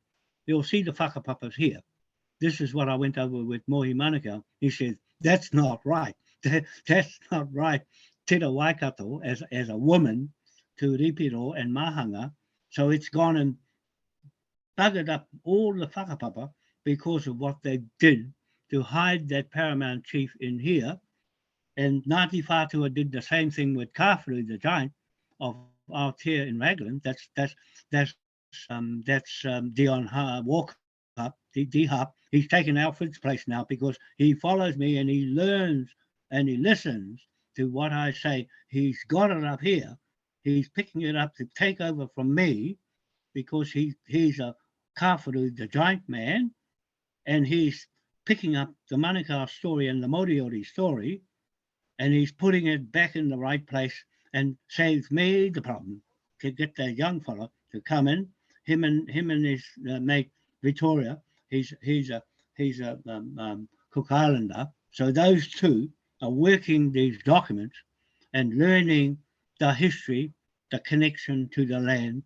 You'll see the whakapapas here. This is what I went over with Mohi Manukau. He said, that's not right. That's not right. Tira Waikato as a woman to Ripiro and Mahanga. So it's gone and buggered up all the whakapapa because of what they did to hide that paramount chief in here. And Ngāti Whātua did the same thing with Kāwhuru, the giant of Aotea in Raglan. That's Dion Walkup, D-Hop. He's taken Alfred's place now because he follows me and he learns and he listens to what I say. He's got it up here. He's picking it up to take over from me because he's a Kāwhuru, the giant man, and he's picking up the Manukau story and the Moriori story and he's putting it back in the right place and saves me the problem to get that young fella to come in. Him and his mate Victoria. He's a Cook Islander. So those two are working these documents and learning the history, the connection to the land,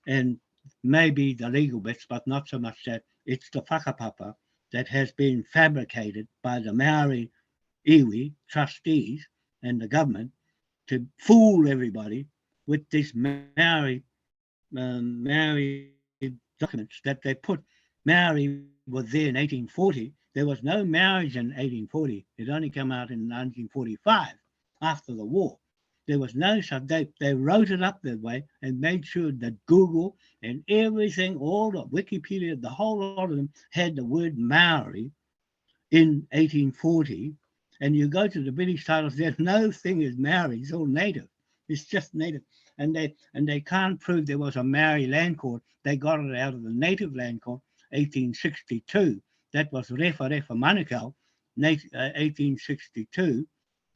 and maybe the legal bits, but not so much that. It's the whakapapa that has been fabricated by the Maori iwi trustees and the government to fool everybody with this Maori documents that they put. Maori was there in 1840. There was no marriage in 1840. It only came out in 1945 after the war. There was no such. They wrote it up that way and made sure that Google and everything, all the Wikipedia, the whole lot of them had the word Maori in 1840. And you go to the British titles, there's no thing as Maori. It's all native. It's just native. And they can't prove there was a Maori land court. They got it out of the native land court, 1862. That was Refa Refa Manukau, 1862,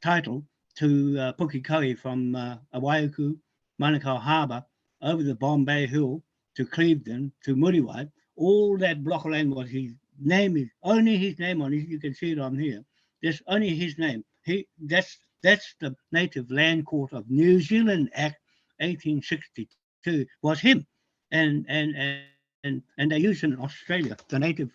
title to Pukekohe from Waiuku, Manukau Harbour, over the Bombay Hill to Clevedon to Muriwai. All that block of land was his name, is only his name on it. You can see it on here. There's only his name. That's the Native Land Court of New Zealand Act 1862 was him. And they used in Australia, the Native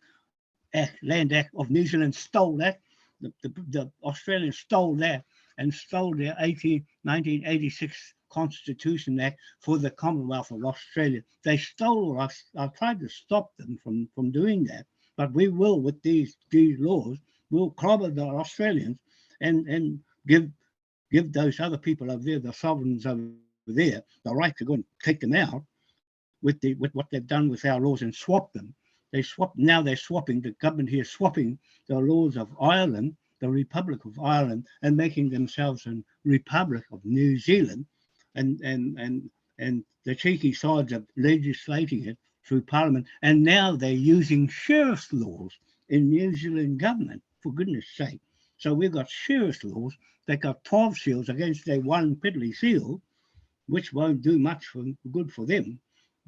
Land Act of New Zealand stole that. The Australians stole that and stole their 1986 Constitution Act for the Commonwealth of Australia. They stole us. I tried to stop them from doing that, but we will, with these laws, we'll clobber the Australians and give those other people over there, the sovereigns over there, the right to go and take them out with what they've done with our laws and swap them. Now they're swapping, the government here is swapping the laws of Ireland, the Republic of Ireland, and making themselves a Republic of New Zealand, and the cheeky sides of legislating it through Parliament, and now they're using sheriff's laws in New Zealand government, for goodness sake. So we've got sheriff's laws that got 12 seals against their one piddly seal, which won't do much good for them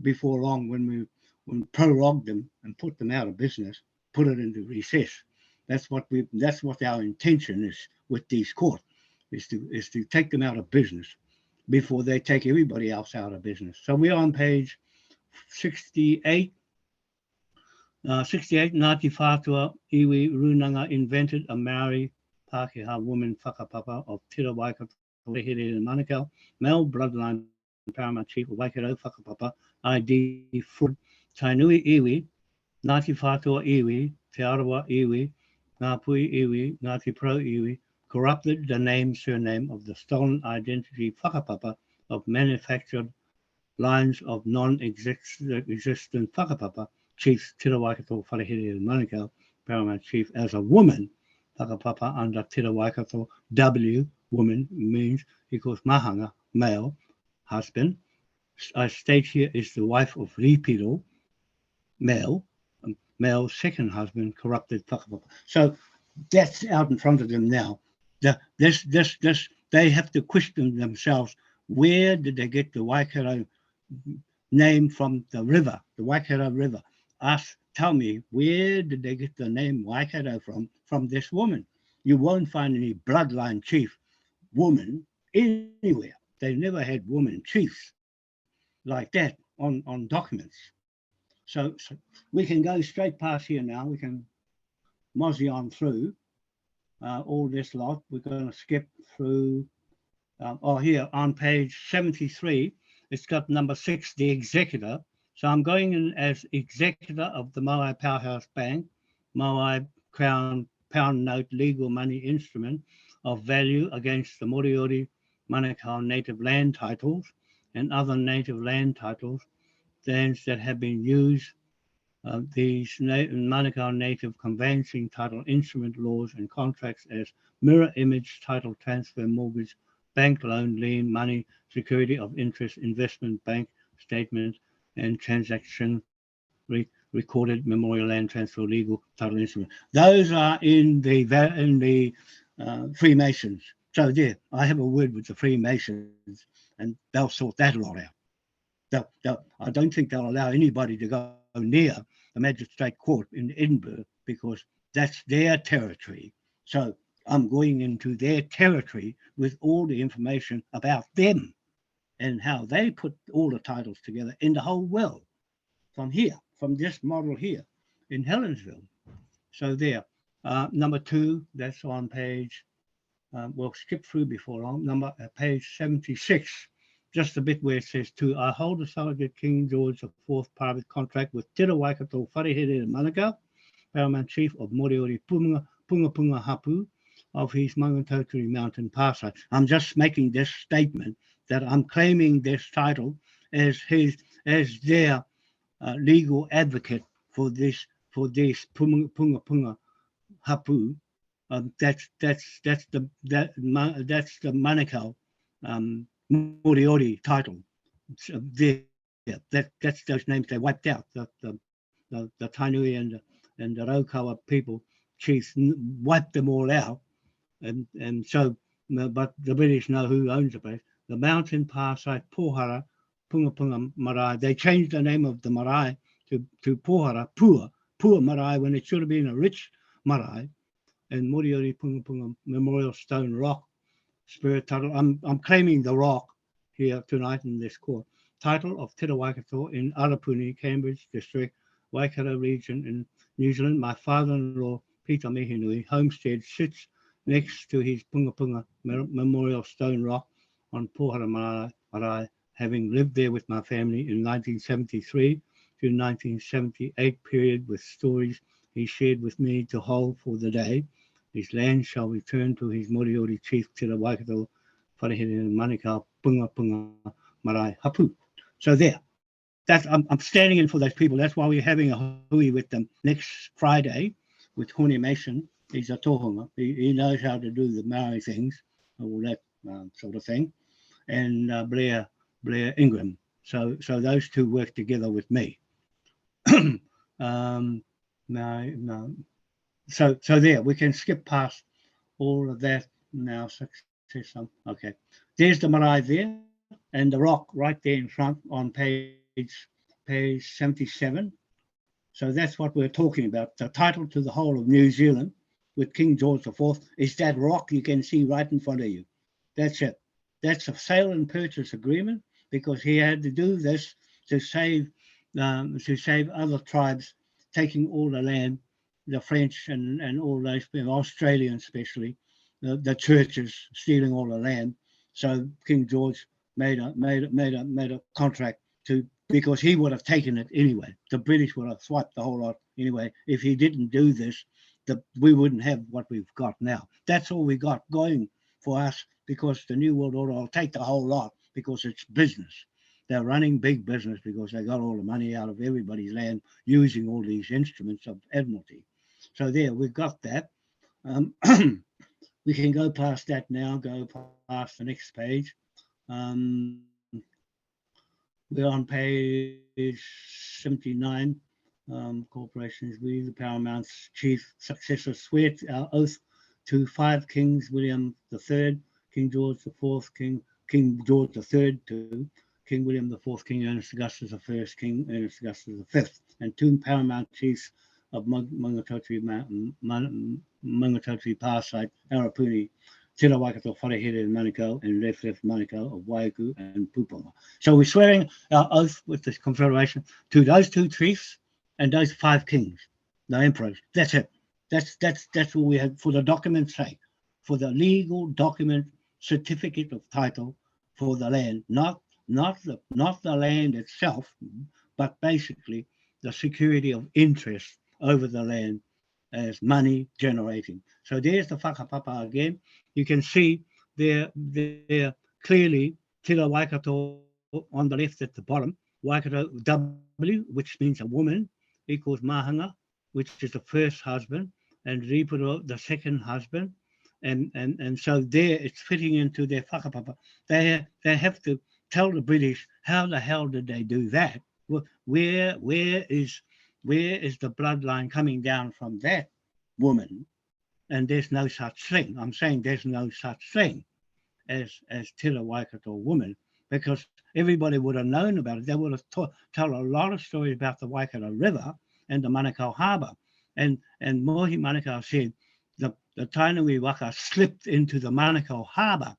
before long when we prorogue them and put them out of business, put it into recess. That's what our intention is with these courts, is to take them out of business before they take everybody else out of business. So we're on page 68. 68, Ngāti Whātua Iwi Runanga invented a Maori Pākehā woman whakapapa of Tira Waikato Rehere in Manukau, male bloodline paramount chief of Waikato whakapapa, ID fraud, Tainui Iwi, Ngāti Whātua Iwi, Te Arawa Iwi, Ngāpui Iwi, Ngāti Pro Iwi, corrupted the name, surname of the stolen identity whakapapa of manufactured lines of non-existent whakapapa, Chief Tira Waikato Wharehere in Manukau, paramount chief, as a woman, whakapapa under Tira Waikato, W, woman, means equals mahanga, male, husband. I state here is the wife of Ripiro, male second husband, corrupted whakapapa. So that's out in front of them now. They have to question themselves, where did they get the Waikato name from? The river, the Waikato River. Tell me, where did they get the name Waikato from this woman? You won't find any bloodline chief woman anywhere. They never had woman chiefs like that on documents. So we can go straight past here now. We can mosey on through all this lot. We're going to skip through. Here on page 73, it's got number 6, the executor. So I'm going in as executor of the Moai Powerhouse Bank, Moai Crown Pound Note legal money instrument of value against the Moriori Manukau native land titles and other native land titles, lands that have been used, these Manukau native conveyancing title instrument laws and contracts as mirror image title transfer mortgage, bank loan, lien, money, security of interest, investment, bank statements, and transaction recorded memorial land transfer legal title instrument. Those are in the Freemasons So there, I have a word with the Freemasons, and they'll sort that lot out. I don't think they'll allow anybody to go near the magistrate court in Edinburgh because that's their territory. So I'm going into their territory with all the information about them and how they put all the titles together in the whole world from here, from this model here in Helensville. So there. Number 2, that's on page, we'll skip through before long, page 76. Just a bit where it says I hold a Sergeant King George IV private contract with Te Waikato Wharehere Manukau, Paramount Chief of Moriori Punga Punga Hapu of his Mangatauturi Mountain Parsai. I'm just making this statement that I'm claiming this title as their legal advocate for this Punga Punga Hapu. That's the Manukau Moriori title. So that's those names they wiped out. The Tainui and the Raukawa people, chiefs, wiped them all out, and so, but the British know who owns the place. The Mountain Parsai Pohara Punga Punga Marae. They changed the name of the marae to Pohara Pua Marae when it should have been a rich marae. And Moriori Punga Punga Memorial Stone Rock Spirit title. I'm claiming the rock here tonight in this court. Title of Te Waikato in Arapuni, Cambridge District, Waikato region in New Zealand. My father-in-law, Peter Mihinui, homestead sits next to his Punga Punga Memorial Stone Rock on Pohara Marae, having lived there with my family in 1973 to 1978 period with stories he shared with me to hold for the day. His land shall return to his Moriori chief Te Waikato Wharehere Manukau Punga Punga Marae Hapu. So there, I'm standing in for those people. That's why we're having a hui with them next Friday with Hone Mason. He's a tohunga. He knows how to do the Maori things, all that sort of thing, and Blair Ingram. So those two work together with me. No. So there, we can skip past all of that now. Success. Okay, there's the marae there, and the rock right there in front on page 77. So that's what we're talking about. The title to the whole of New Zealand with King George IV is that rock you can see right in front of you. That's it. That's a sale and purchase agreement because he had to do this to save other tribes taking all the land, the French and all those, Australians especially, the churches stealing all the land. So King George made a contract because he would have taken it anyway. The British would have swiped the whole lot anyway. If he didn't do this, we wouldn't have what we've got now. That's all we got going for us because the New World Order will take the whole lot because it's business. They're running big business because they got all the money out of everybody's land using all these instruments of admiralty. So there, we've got that. We can go past that now, go past the next page. We're on page 79. Corporations, we, the Paramount Chief Successor, swear our oath to 5 kings, William III, King George IV, King George III, to King William IV, King Ernest Augustus I, King Ernest Augustus V, and 2 Paramount Chiefs of Mangatauturi Parsai, Arapuni, Te Waikato Wharehere Manukau, and Left Manukau of Waiaku and Puponga. So we're swearing our oath with this Confederation to those 2 chiefs and those 5 kings, the emperors. That's it. That's what we have for the document's sake, for the legal document certificate of title for the land, not the land itself, but basically the security of interest over the land as money generating. So there's the whakapapa again. You can see there clearly Te Waikato on the left at the bottom, Waikato W, which means a woman, equals Mahanga, which is the first husband, and Ripuro, the second husband. And so there it's fitting into their whakapapa. They have to tell the British how the hell did they do that? Where is the bloodline coming down from that woman and there's no such thing. I'm saying there's no such thing as Te Waikato woman, because everybody would have known about it. They would have told a lot of stories about the Waikato River and the Manukau Harbour. And Mohi Manukau said the Tainui Waka slipped into the Manukau Harbour,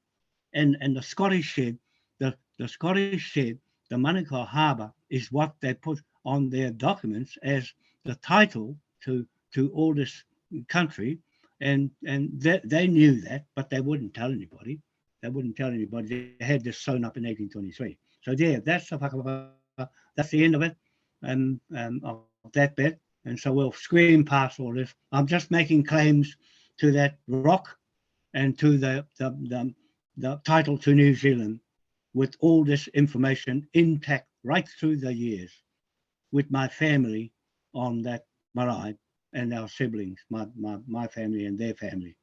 and the Scottish said the Scottish said the Manukau Harbour is what they put on their documents as the title to all this country, and they knew that, but they wouldn't tell anybody. They wouldn't tell anybody. They had this sewn up in 1823. So there, that's that's the end of it, of that bit. And so we'll scream past all this. I'm just making claims to that rock and to the title to New Zealand, with all this information intact right through the years, with my family on that marae and our siblings, my family and their family.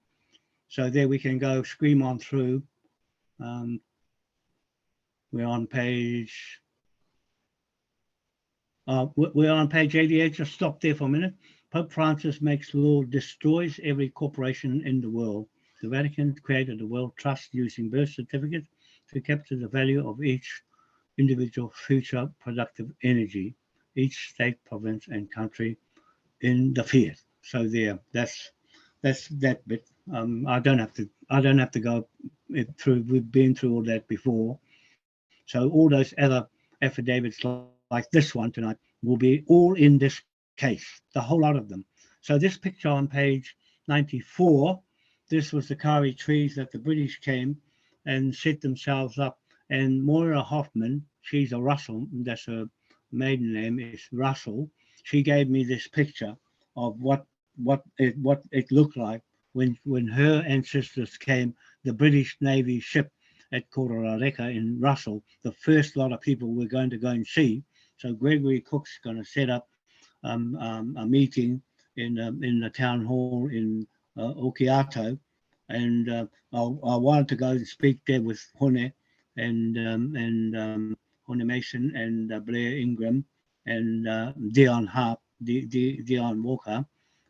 So there we can go, scream on through. We're on page. We're on page 88. Just stop there for a minute. Pope Francis makes law destroys every corporation in the world. The Vatican created a world trust using birth certificates to capture the value of each individual future productive energy, each state, province, and country in the fiat. So there, that's that bit. I don't have to go through. We've been through all that before. So all those other affidavits like this one tonight will be all in this case, the whole lot of them. So this picture on page 94, this was the Kari trees that the British came and set themselves up. And Moira Hoffman, she's a Russell, that's her maiden name is Russell. She gave me this picture of what it looked like when her ancestors came, the British Navy ship at Kororareka in Russell, the first lot of people we're going to go and see. So Gregory Cook's going to set up a meeting in the town hall in Okiato, and I wanted to go and speak there with Hone and Hone Mason and Blair Ingram and Dion Harp, Dion Walker,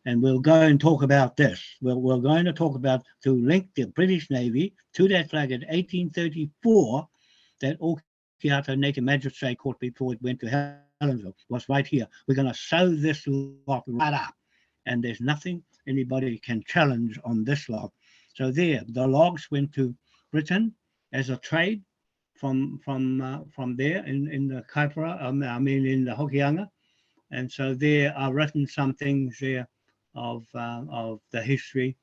and we'll go and talk about this. We're going to talk about to link the British Navy to that flag in 1834 that Okiato Native Magistrate Court before it went to Helensville was right here. We're going to sew this lot right up, and there's nothing anybody can challenge on this lot. So there, the logs went to Britain as a trade from there in the Kaipara, I mean in the Hokianga, and so there are written some things there of the history.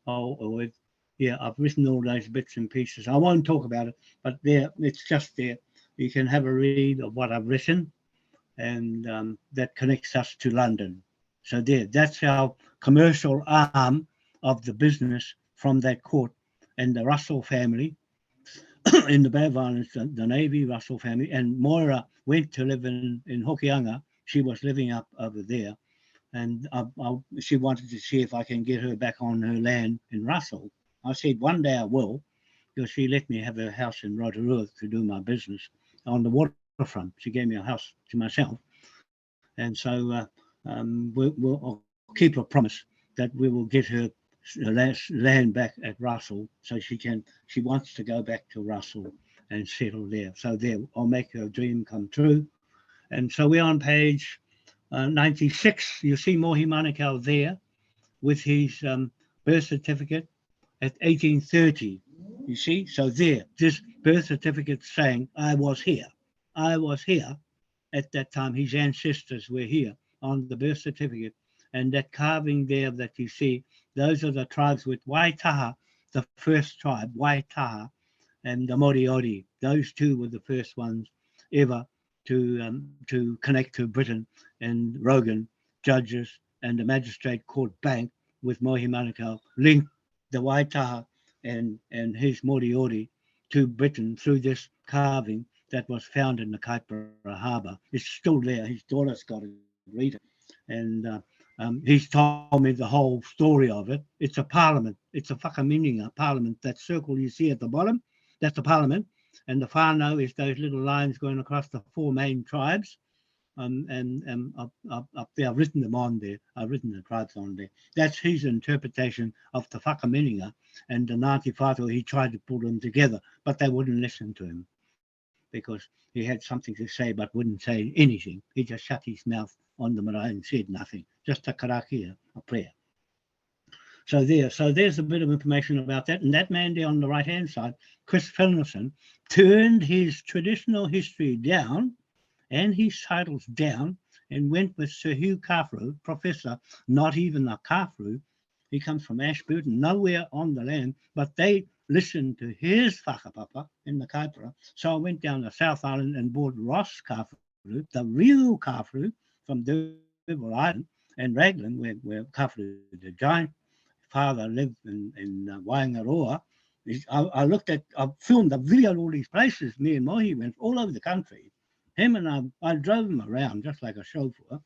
Yeah, I've written all those bits and pieces. I won't talk about it, but there, it's just there. You can have a read of what I've written, and that connects us to London. So there, that's our commercial arm of the business from that court. And the Russell family in the Bay of Islands, the Navy Russell family, and Moira went to live in Hokianga. She was living up over there, and she wanted to see if I can get her back on her land in Russell. I said one day I will, because she let me have a house in Rotorua to do my business on the waterfront. She gave me a house to myself, and so I'll keep a promise that we will get her land back at Russell, so she wants to go back to Russell and settle there. So there, I'll make her dream come true. And so we're on page 96. You see Mohi Manukau there with his birth certificate at 1830. You see, so there, this birth certificate saying I was here. I was here at that time. His ancestors were here on the birth certificate. And that carving there that you see, those are the tribes with Waitaha, the first tribe, Waitaha, and the Moriori. Those two were the first ones ever to connect to Britain, and Rogan, judges, and the magistrate court bank with Mohi Manukau linked the Waitaha and his Moriori to Britain through this carving that was found in the Kaipara Harbour. It's still there. His daughter's got to read it. And he's told me the whole story of it. It's a parliament. It's a whakamininga parliament. That circle you see at the bottom, that's the parliament. And the whānau is those little lines going across the four main tribes. up there. I've written them on there. I've written the tribes on there. That's his interpretation of the whakamininga and the Ngāti Whātua. He tried to pull them together, but they wouldn't listen to him because he had something to say but wouldn't say anything. He just shut his mouth on the marae and said nothing, just a karakia, a prayer. So there's a bit of information about that. And that man there on the right-hand side, Chris Felnerson, turned his traditional history down and his titles down and went with Sir Hugh Carfrew, professor, not even a Carfrew. He comes from Ashburton, nowhere on the land, but they listened to his whakapapa in the Kaipara. So I went down to South Island and bought Ross Carfrew, the real Carfrew from D'Urville Island and Raglan, where Carfrew, the giant father, lived in Wanoa. I filmed, I videoed all these places. Me and Mohi went all over the country. Him and I drove him around just like a chauffeur.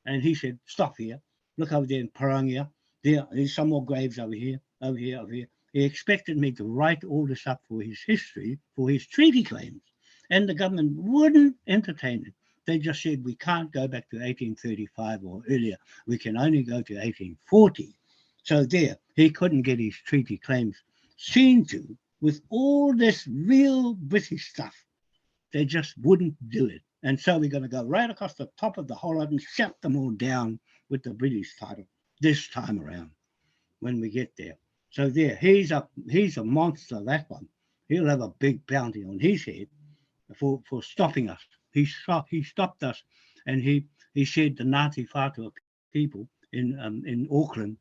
And he said, stop here, look over there in Parangia. There's some more graves over here, over here, over here. He expected me to write all this up for his history, for his treaty claims. And the government wouldn't entertain it. They just said, we can't go back to 1835 or earlier. We can only go to 1840. So there, he couldn't get his treaty claims seen to with all this real British stuff. They just wouldn't do it. And so we're going to go right across the top of the whole lot and shut them all down with the British title this time around when we get there. So there, he's a monster, that one. He'll have a big bounty on his head for stopping us. He stopped us, and he said the Ngāti Whātua people in Auckland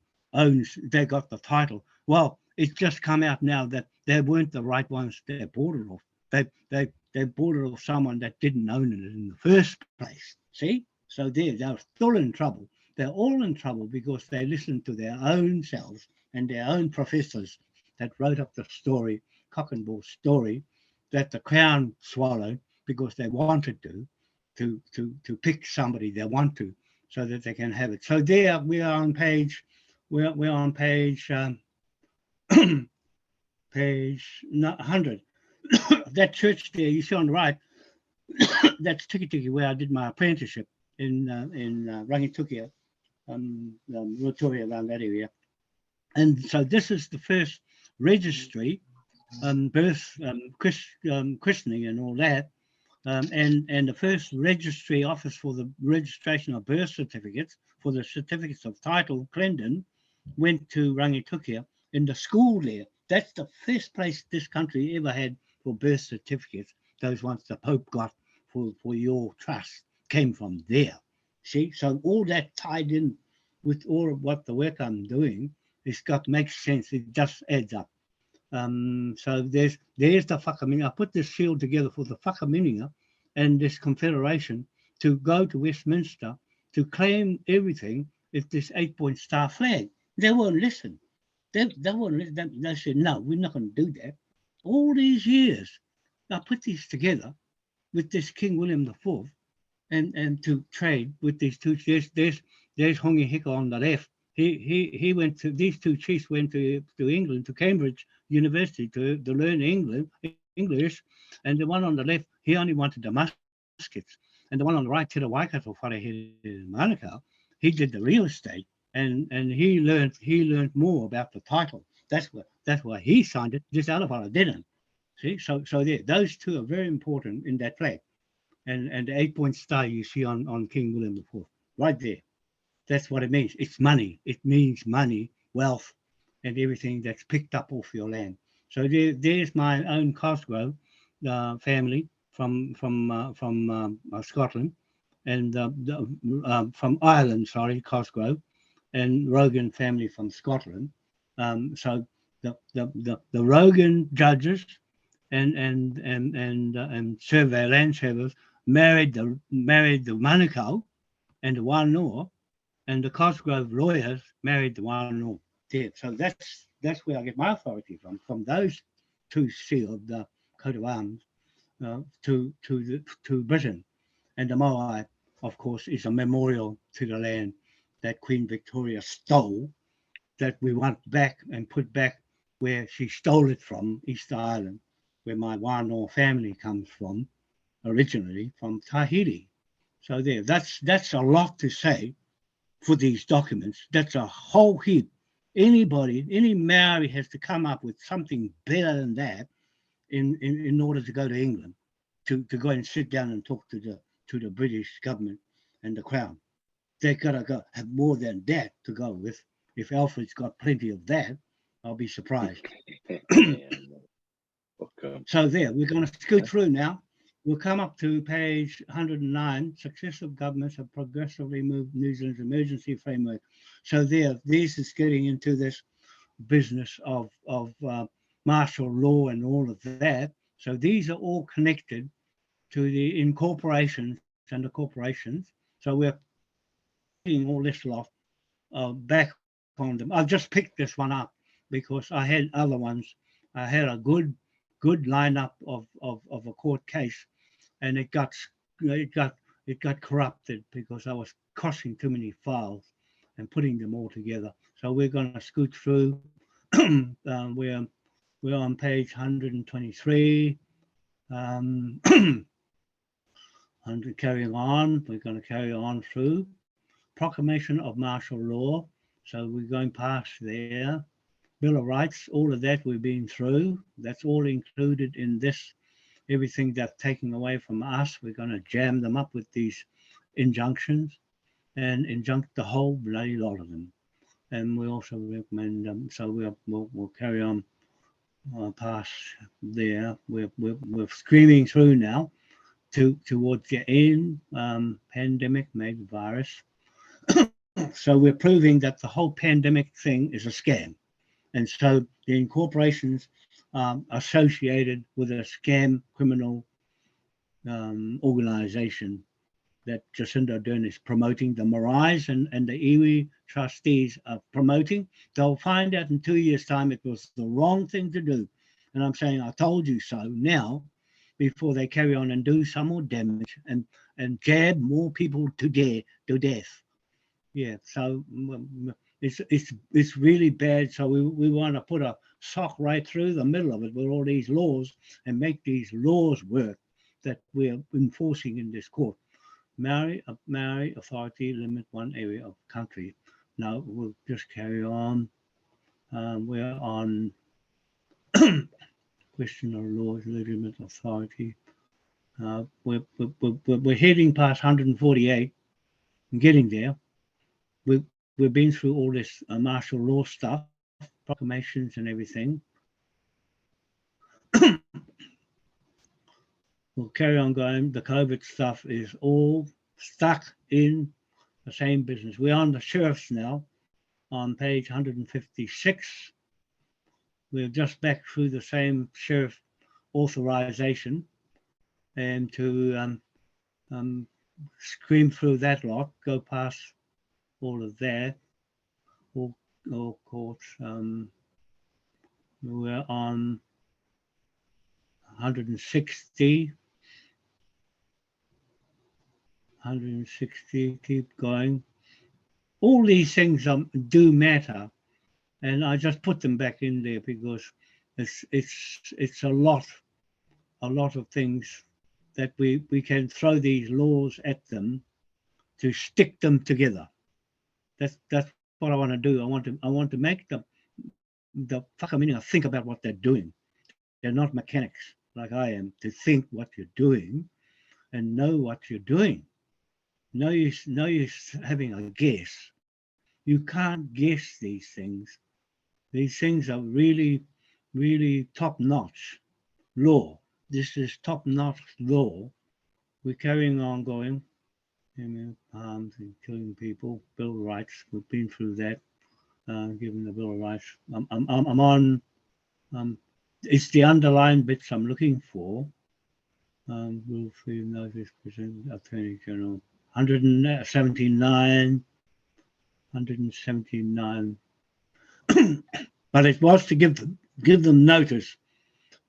they got the title. Well, it's just come out now that they weren't the right ones they bought it off. They bought it off someone that didn't own it in the first place. See? So they're still in trouble. They're all in trouble because they listened to their own selves and their own professors that wrote up the story, cock and bull story, that the Crown swallowed because they wanted to pick somebody they want to so that they can have it. So there we are on page, we're on page page 100. That church there you see on the right, that's Tiki Tiki, where I did my apprenticeship in Rangihuna, Rotorua, around that area. And so this is the first registry, birth, christening and all that. And the first registry office for the registration of birth certificates, for the certificates of title, Clendon, went to Rangihuna in the school there. That's the first place this country ever had for birth certificates. Those ones the Pope got for your trust came from there. See, so all that tied in with all of what the work I'm doing, makes sense. It just adds up. So there's the whakamininga. I put this shield together for the whakamininga and this Confederation to go to Westminster to claim everything with this 8-point star flag. They won't listen. They won't listen. They said, no, we're not going to do that. All these years, I put these together with this King William IV and to trade with these two. There's Hongi Hika on the left. He went to, these two chiefs went to England, to Cambridge University to learn English, and the one on the left, he only wanted the muskets, and the one on the right, Te Waikato Wharehere Manukau, he did the real estate, and he learned more about the title. That's why he signed it. This other fellow didn't. See, so there, those two are very important in that flag, and the 8-point star you see on King William IV, right there. That's what it means. It's money. It means money, wealth, and everything that's picked up off your land. So there's my own Cosgrove family from Scotland, and from Ireland, sorry, Cosgrove, and Rogan family from Scotland. So the Rogan judges and land surveyors married the Manukau and the Wanoa, and the Cosgrove lawyers married the Wanoa there. So that's where I get my authority from those two sealed the coat of arms to Britain. And the moai, of course, is a memorial to the land that Queen Victoria stole, that we want back and put back where she stole it from, Easter Island, where my Wanoa family comes from, originally from Tahiti. So there, that's a lot to say for these documents. That's a whole heap. Anybody, any Maori has to come up with something better than that in order to go to England, to go and sit down and talk to the British government and the Crown. They've got to go have more than that to go with. If Alfred's got plenty of that, I'll be surprised. So there, we're going to scoot through now. We'll come up to page 109. Successive governments have progressively moved New Zealand's emergency framework. So there, this is getting into this business of martial law and all of that. So these are all connected to the incorporations and the corporations. So we're putting all this lot back on them. I've just picked this one up because I had other ones. I had a good lineup of a court case, and it got corrupted because I was crossing too many files and putting them all together. So we're going to scoot through. We're on page 123. And carrying on, we're going to carry on through proclamation of martial law. So we're going past there. Bill of Rights, all of that we've been through. That's all included in this. Everything that's taken away from us, we're going to jam them up with these injunctions and injunct the whole bloody lot of them. And we also recommend them. So we'll carry on past there. We're screaming through now towards the end. Pandemic made virus. So we're proving that the whole pandemic thing is a scam. And so the incorporations associated with a scam criminal organization that Jacinda Ardern is promoting, the Marais and the iwi trustees are promoting. They'll find out in 2 years' time it was the wrong thing to do. And I'm saying, I told you so now, before they carry on and do some more damage and jab more people to death. Yeah, so it's really bad. So we want to put a sock right through the middle of it with all these laws and make these laws work that we're enforcing in this court. Maori authority limit one area of country. Now we'll just carry on. We're on question of laws, legitimate authority. We're heading past 148 and getting there. We've been through all this martial law stuff, proclamations and everything. We'll carry on going. The COVID stuff is all stuck in the same business. We're on the sheriffs now on page 156. We're just back through the same sheriff authorization and to scream through that lot, go past all of that, all courts. We're on 160. 160, keep going. All these things do matter, and I just put them back in there because it's a lot of things that we can throw these laws at them to stick them together. That's what I want to do. I want to make the whakaminenga think about what they're doing. They're not mechanics like I am to think what you're doing and know what you're doing. No use having a guess. You can't guess these things. These things are really, really top-notch law. This is top-notch law. We're carrying on going. Harms and killing people. Bill of Rights. We've been through that. Given the Bill of Rights. I'm on. It's the underlined bits I'm looking for. Will free notice present Attorney General. 179. But it was to give them notice,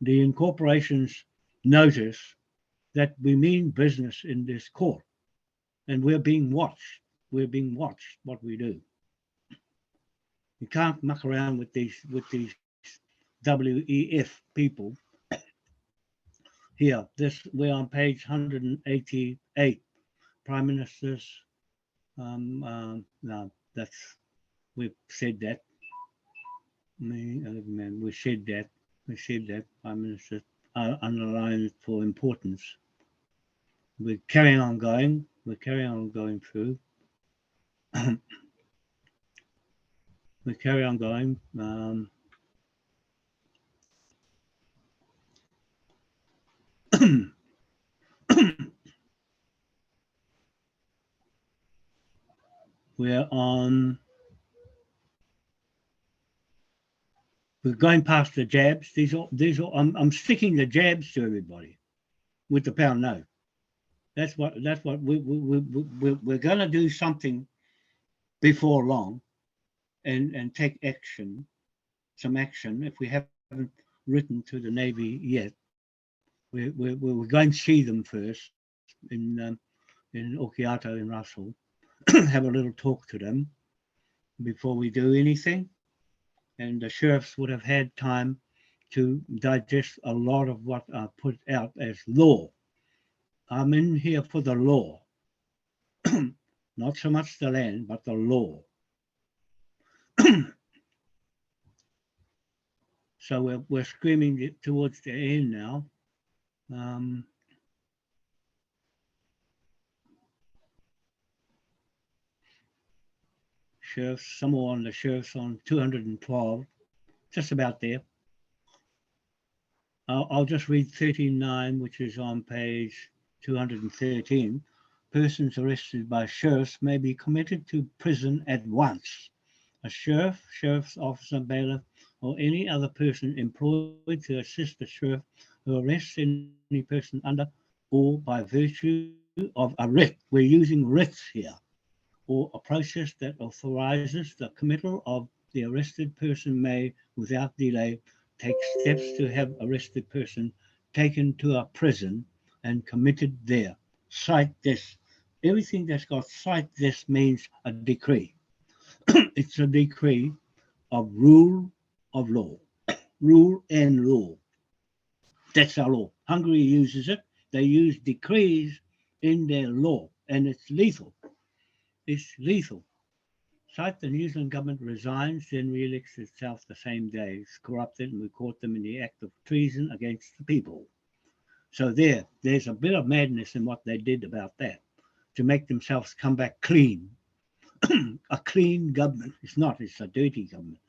the incorporations notice that we mean business in this court, and we're being watched. We're being watched what we do. You can't muck around with these WEF people. Here, we're on page 188. prime ministers. No, we've said that. We said that. We said that prime ministers are underlined for importance. We're carrying on going. We're carrying on going through. We carry on going. We're on. We're going past the jabs. These are. I'm sticking the jabs to everybody with the pound note. That's what. We're going to do something before long, and take action. Some action. If we haven't written to the Navy yet, we're going to see them first in Akuhata in Russell. Have a little talk to them before we do anything. And the sheriffs would have had time to digest a lot of what are put out as law. I'm in here for the law, not so much the land, but the law. So we're screaming towards the end now. Sheriffs, some more on the sheriffs on 212, just about there. I'll just read 39, which is on page 213. Persons arrested by sheriffs may be committed to prison at once. A sheriff, sheriff's officer, bailiff, or any other person employed to assist the sheriff who arrests any person under or by virtue of a writ. We're using writs here, or a process that authorizes the committal of the arrested person may, without delay, take steps to have arrested person taken to a prison and committed there. Cite this. Everything that's got cite this means a decree. It's a decree of rule of law. Rule and law. That's our law. Hungary uses it. They use decrees in their law, and it's lethal. It's lethal. Cite the New Zealand government resigns, then re-elects itself the same day. It's corrupted, and we caught them in the act of treason against the people. So there's a bit of madness in what they did about that, to make themselves come back clean. A clean government. It's not, it's a dirty government.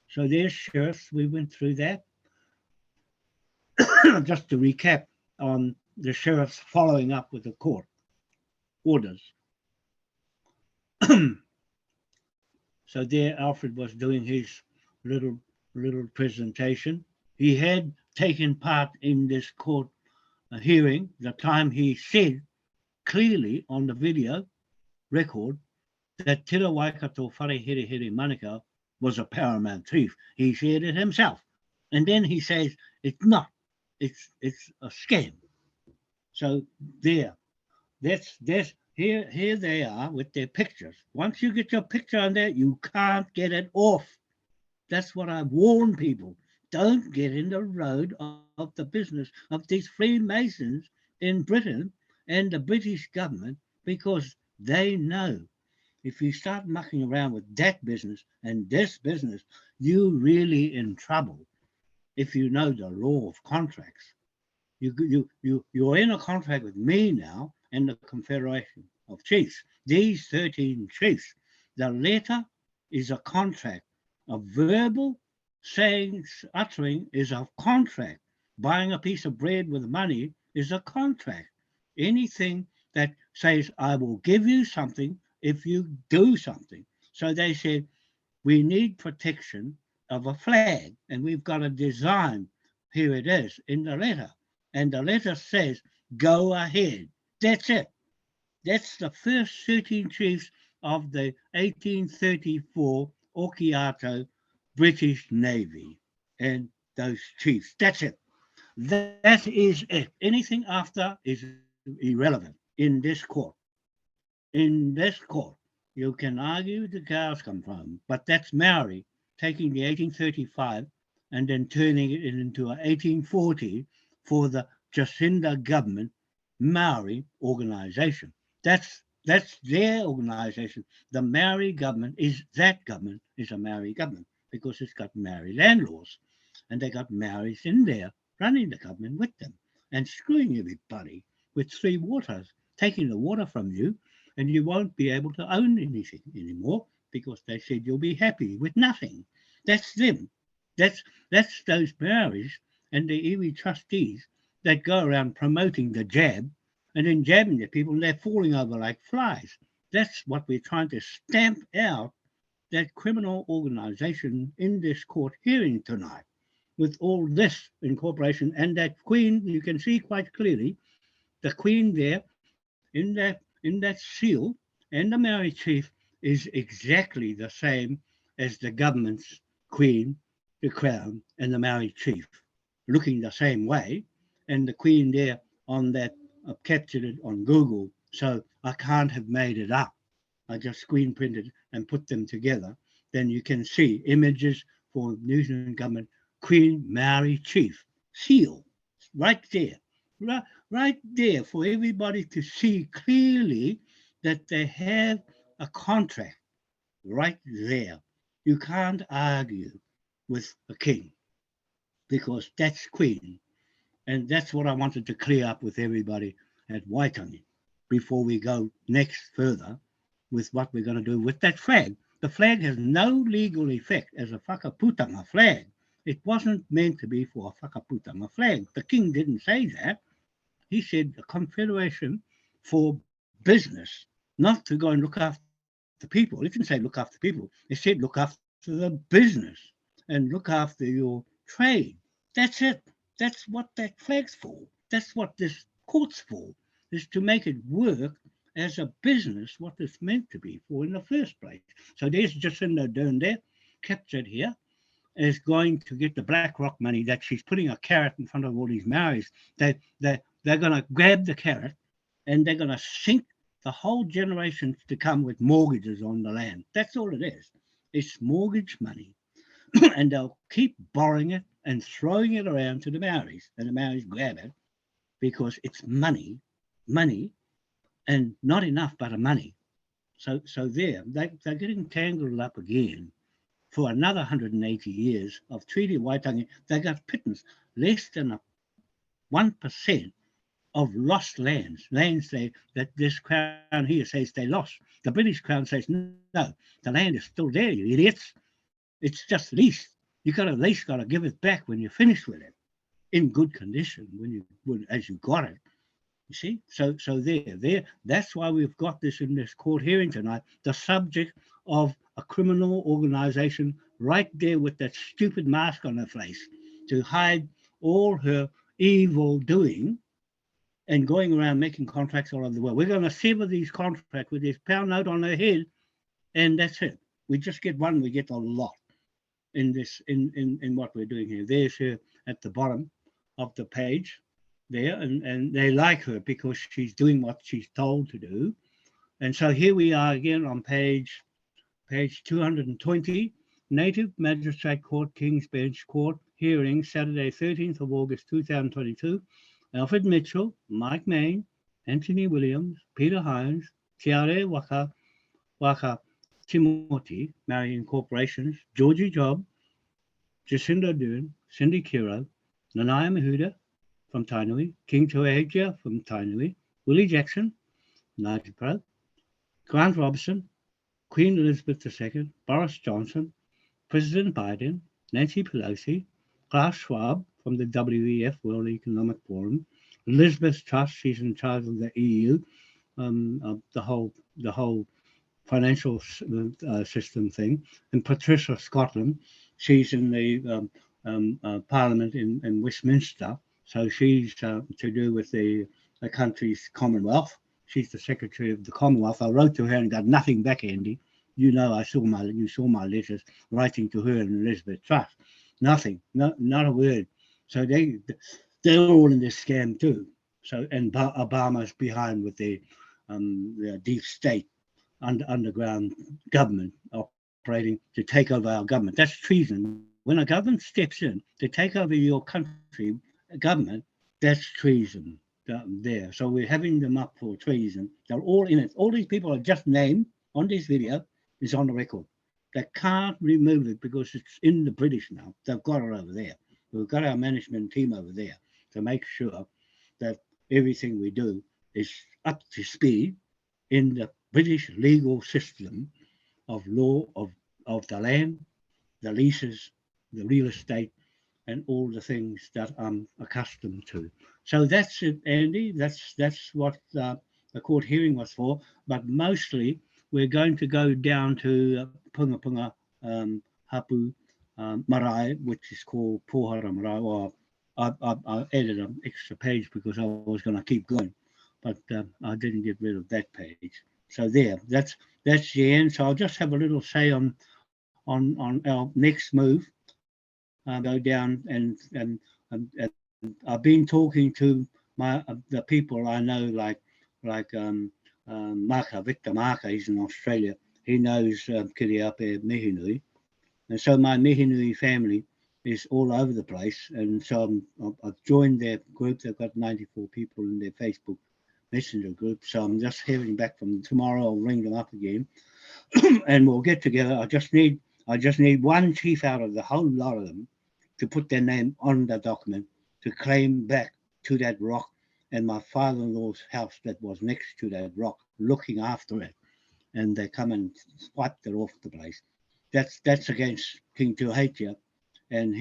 So there's sheriffs, we went through that. Just to recap on the sheriffs following up with the court orders. So there Alfred was doing his little presentation. He had taken part in this court hearing the time he said clearly on the video record that Tira Waikato Wharehere Manukau was a paramount chief. He said it himself. And then he says it's not. It's a scam. So there. That's here they are with their pictures. Once you get your picture on there, you can't get it off. That's what I warn people. Don't get in the road of the business of these Freemasons in Britain and the British government, because they know if you start mucking around with that business and this business, you're really in trouble. If you know the law of contracts, you're in a contract with me now and the Confederation of Chiefs. These 13 chiefs. The letter is a contract. A verbal saying, uttering is a contract. Buying a piece of bread with money is a contract. Anything that says, I will give you something if you do something. So they said, we need protection of a flag, and we've got a design. Here it is in the letter. And the letter says, go ahead. That's it. That's the first 13 chiefs of the 1834 Akuhata British Navy. And those chiefs, that's it. That is it. Anything after is irrelevant in this court. In this court, you can argue the cows come home, but that's Maori taking the 1835 and then turning it into an 1840 for the Jacinda government, Maori organization. That's their organization. The Maori government is a Maori government because it's got Maori landlords, and they got Maoris in there running the government with them and screwing everybody with three waters, taking the water from you, and you won't be able to own anything anymore because they said you'll be happy with nothing. That's them. That's those Maoris and the iwi trustees that go around promoting the jab and then jabbing the people and they're falling over like flies. That's what we're trying to stamp out, that criminal organization in this court hearing tonight with all this incorporation and that queen, you can see quite clearly the queen there in that seal and the Maori chief is exactly the same as the government's queen, the crown, and the Maori chief, looking the same way. And the queen there on that, I've captured it on Google, so I can't have made it up. I just screen printed and put them together. Then you can see images for New Zealand government, Queen Maori Chief, seal, right there. Right there for everybody to see clearly that they have a contract right there. You can't argue with a king because that's queen. And that's what I wanted to clear up with everybody at Waitangi before we go next further with what we're going to do with that flag. The flag has no legal effect as a whakaputanga flag. It wasn't meant to be for a whakaputanga flag. The king didn't say that. He said the Confederation for business, not to go and look after people. It didn't say look after people. It said look after the business and look after your trade. That's it. That's what that flag's for. That's what this court's for, is to make it work as a business, what it's meant to be for in the first place. So there's Jacinda Ardern there, captured here, is going to get the BlackRock money that she's putting a carrot in front of all these Maoris. They're going to grab the carrot and they're going to sink the whole generations to come with mortgages on the land. That's all it is. It's mortgage money. And they'll keep borrowing it and throwing it around to the Maoris. And the Maoris grab it because it's money, and not enough but a money. So they're getting tangled up again for another 180 years of Treaty Waitangi. They got pittance, less than 1% of lost lands that this crown here says they lost. The British crown says, no, the land is still there, you idiots. It's just leased. You got at least got to give it back when you're finished with it, in good condition as you got it. You see, so there. That's why we've got this in this court hearing tonight. The subject of a criminal organization right there with that stupid mask on her face to hide all her evil doing and going around making contracts all over the world. We're going to sever these contracts with this pound note on her head, and that's it. We just get one, we get a lot in this in what we're doing here. There's her at the bottom of the page there, and they like her because she's doing what she's told to do. And so here we are again on page 220, Native Magistrate Court, King's Bench Court, hearing Saturday, 13th of August 2022. Alfred Mitchell, Mike Main, Anthony Williams, Peter Hines, Tiare Waka Timothy, Marion Corporations, Georgie Job, Jacinda Ardern, Cindy Kiro, Nanaya Mahuda from Tainui, King Tuahegia from Tainui, Willie Jackson, Nigel Pro, Grant Robertson, Queen Elizabeth II, Boris Johnson, President Biden, Nancy Pelosi, Klaus Schwab from the WEF, World Economic Forum, Elizabeth Truss, she's in charge of the EU, the whole financial system thing, and Patricia Scotland, she's in the Parliament in Westminster, so she's to do with the country's Commonwealth. She's the Secretary of the Commonwealth. I wrote to her and got nothing back, Andy. You know, you saw my letters writing to her and Elizabeth Truss. Nothing, not a word. So they're all in this scam too. So, and Obama's behind with the deep state underground government operating to take over our government. That's treason. When a government steps in to take over your country government, that's treason. there. So we're having them up for treason. They're all in it. All these people are just named on this video is on the record. They can't remove it because it's in the British now. They've got it over there. We've got our management team over there to make sure that everything we do is up to speed in the British legal system of law of the land, the leases, the real estate, and all the things that I'm accustomed to. So that's it, Andy. That's what the court hearing was for. But mostly, we're going to go down to Punga Punga Hapu Marae, which is called Pohara Marae. Or I added an extra page because I was going to keep going, but I didn't get rid of that page. So there, that's the end. So I'll just have a little say on our next move. Go down and I've been talking to the people I know, like Maka, Victor Maka. He's in Australia. He knows Kiriape Mihinui, and so my Mihinui family is all over the place. And so I've joined their group. They've got 94 people in their Facebook Messenger group. So I'm just hearing back from them. Tomorrow. I'll ring them up again, and we'll get together. I just need one chief out of the whole lot of them to put their name on the document to claim back to that rock and my father-in-law's house that was next to that rock, looking after it. And they come and swiped it off the place. That's against King Tuhatia, and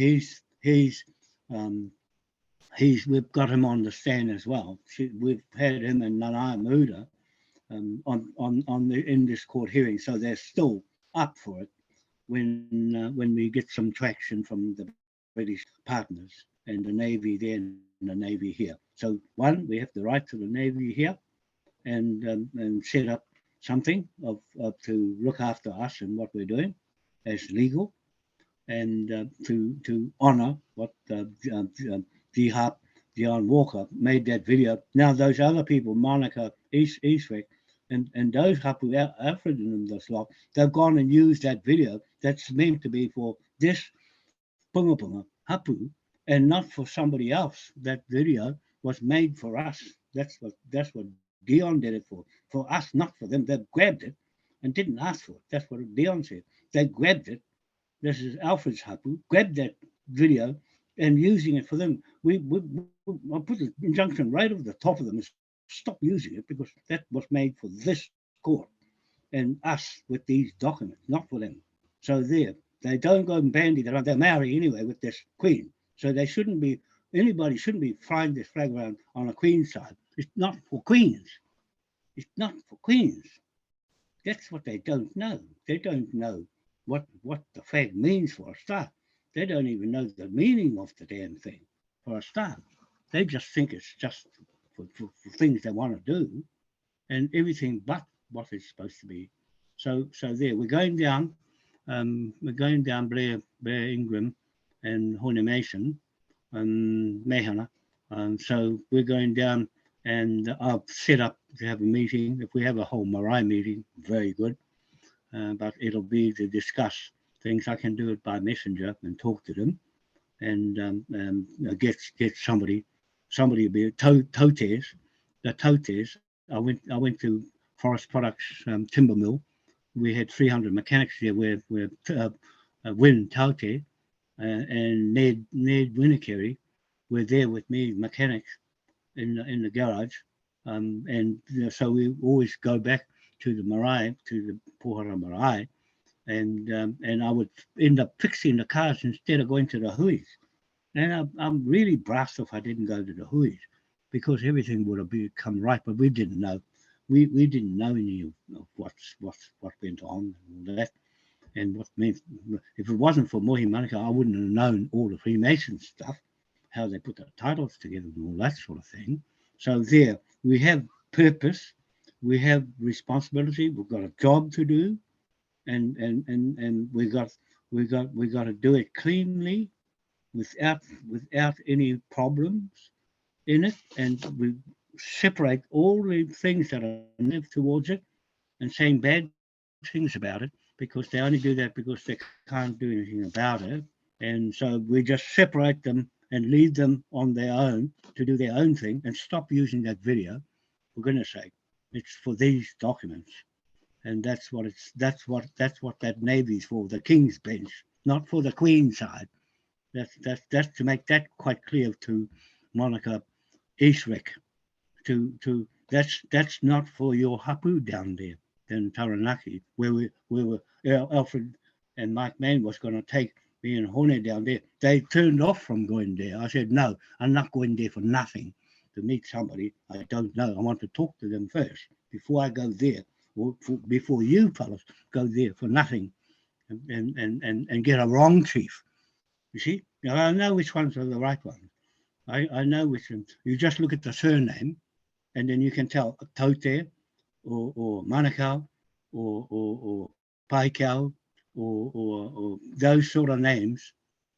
we've got him on the stand as well. We've had him and Nanai Muda in this court hearing, so they're still up for it when we get some traction from the British partners and the Navy there and the Navy here. So one, we have the right to the Navy here, and set up something to look after us and what we're doing as legal, and to honour what Jihap Dion Walker made that video. Now those other people, Monica Eastwick, and those Hapu Alfred and this lot, they've gone and used that video that's meant to be for this Punga Punga Hapu and not for somebody else. That video was made for us. That's what Dion did it for us, not for them. They grabbed it and didn't ask for it. That's what Dion said. They grabbed it. This is Alfred's Hapu, grabbed that video and using it for them. I put the injunction right over the top of them and stop using it because that was made for this court and us with these documents, not for them. So there, they don't go and bandy around. They're married anyway with this queen. So anybody shouldn't be flying this flag around on a queen's side. It's not for queens. It's not for queens. That's what they don't know. They don't know what the flag means for a start. They don't even know the meaning of the damn thing for a start. They just think it's just for things they want to do and everything but what it's supposed to be. So there, we're going down Blair Ingram and Horne Mason and Mehana. So we're going down, and I've set up to have a meeting. If we have a whole marae meeting, very good. But it'll be to discuss things. I can do it by messenger and talk to them, and get somebody to be Totes. The Totes. I went to Forest Products timber mill. We had 300 mechanics there. Where Win Taute and Ned Winnicary were there with me, mechanics in the garage, and so we always go back to the marae, to the Pohara Marae, and I would end up fixing the cars instead of going to the huis. And I'm really brassed if I didn't go to the huis, because everything would have become right, but we didn't know. We didn't know any of what went on and all that, and what meant. If it wasn't for Mohi Manukau, I wouldn't have known all the Freemason stuff, how they put the titles together and all that sort of thing. So there, we have purpose, we have responsibility, we've got a job to do, and we got to do it cleanly, without any problems in it, and we separate all the things that are negative towards it and saying bad things about it, because they only do that because they can't do anything about it. And so we just separate them and leave them on their own to do their own thing and stop using that video. For goodness sake, it's for these documents. And that's what that Navy's for, the King's Bench, not for the Queen's side. That's to make that quite clear to Monica Eastwick. That's not for your hapu down there in Taranaki, where Alfred and Mike Mann was going to take me and Hone down there. They turned off from going there. I said, no, I'm not going there for nothing to meet somebody I don't know. I want to talk to them first before I go there, or before you fellas go there for nothing and get a wrong chief. You see, now I know which ones are the right ones. I know which ones. You just look at the surname, and then you can tell Taute or Manukau or Paikau or those sort of names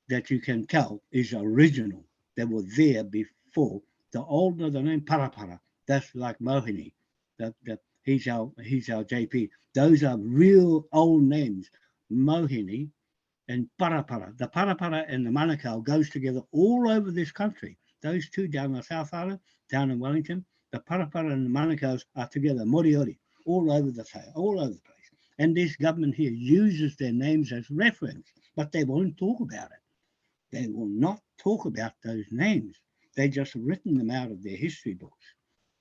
that you can tell is original. They were there before. The older the name Parapara, that's like Mohini. He's our JP. Those are real old names. Mohini and Parapara. The Parapara and the Manukau goes together all over this country. Those two down the South Island, down in Wellington, the Parapara and the Manukau's are together, Moriori, all over the place. And this government here uses their names as reference, but they won't talk about it. They will not talk about those names. They just written them out of their history books.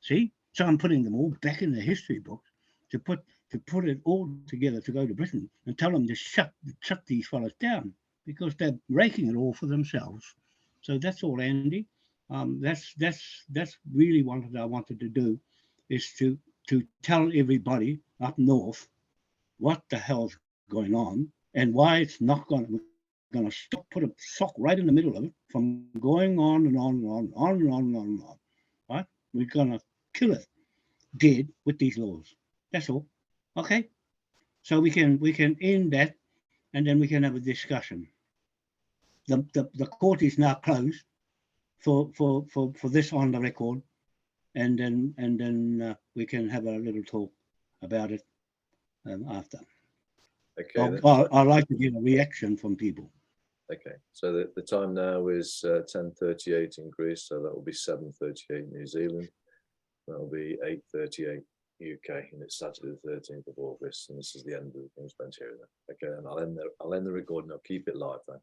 See? So I'm putting them all back in the history books to put it all together to go to Britain and tell them to shut these fellows down because they're raking it all for themselves. So that's all, Andy. That's really what I wanted to do, is to tell everybody up north what the hell's going on and why it's not going to stop, put a sock right in the middle of it from going on and on and on, on and on and on and on. Right? We're going to kill it dead with these laws. That's all. Okay? So we can end that, and then we can have a discussion. The court is now closed for this on the record, and then we can have a little talk about it after.
Okay.
I'd like to get a reaction from people.
Okay, so the time now is 10:38 in Greece, so that will be 7:38 New Zealand. That will be 8:38 UK, and it's Saturday the 13th of August, and this is the end of the King's Bench here. Okay, and I'll end the recording. I'll keep it live then.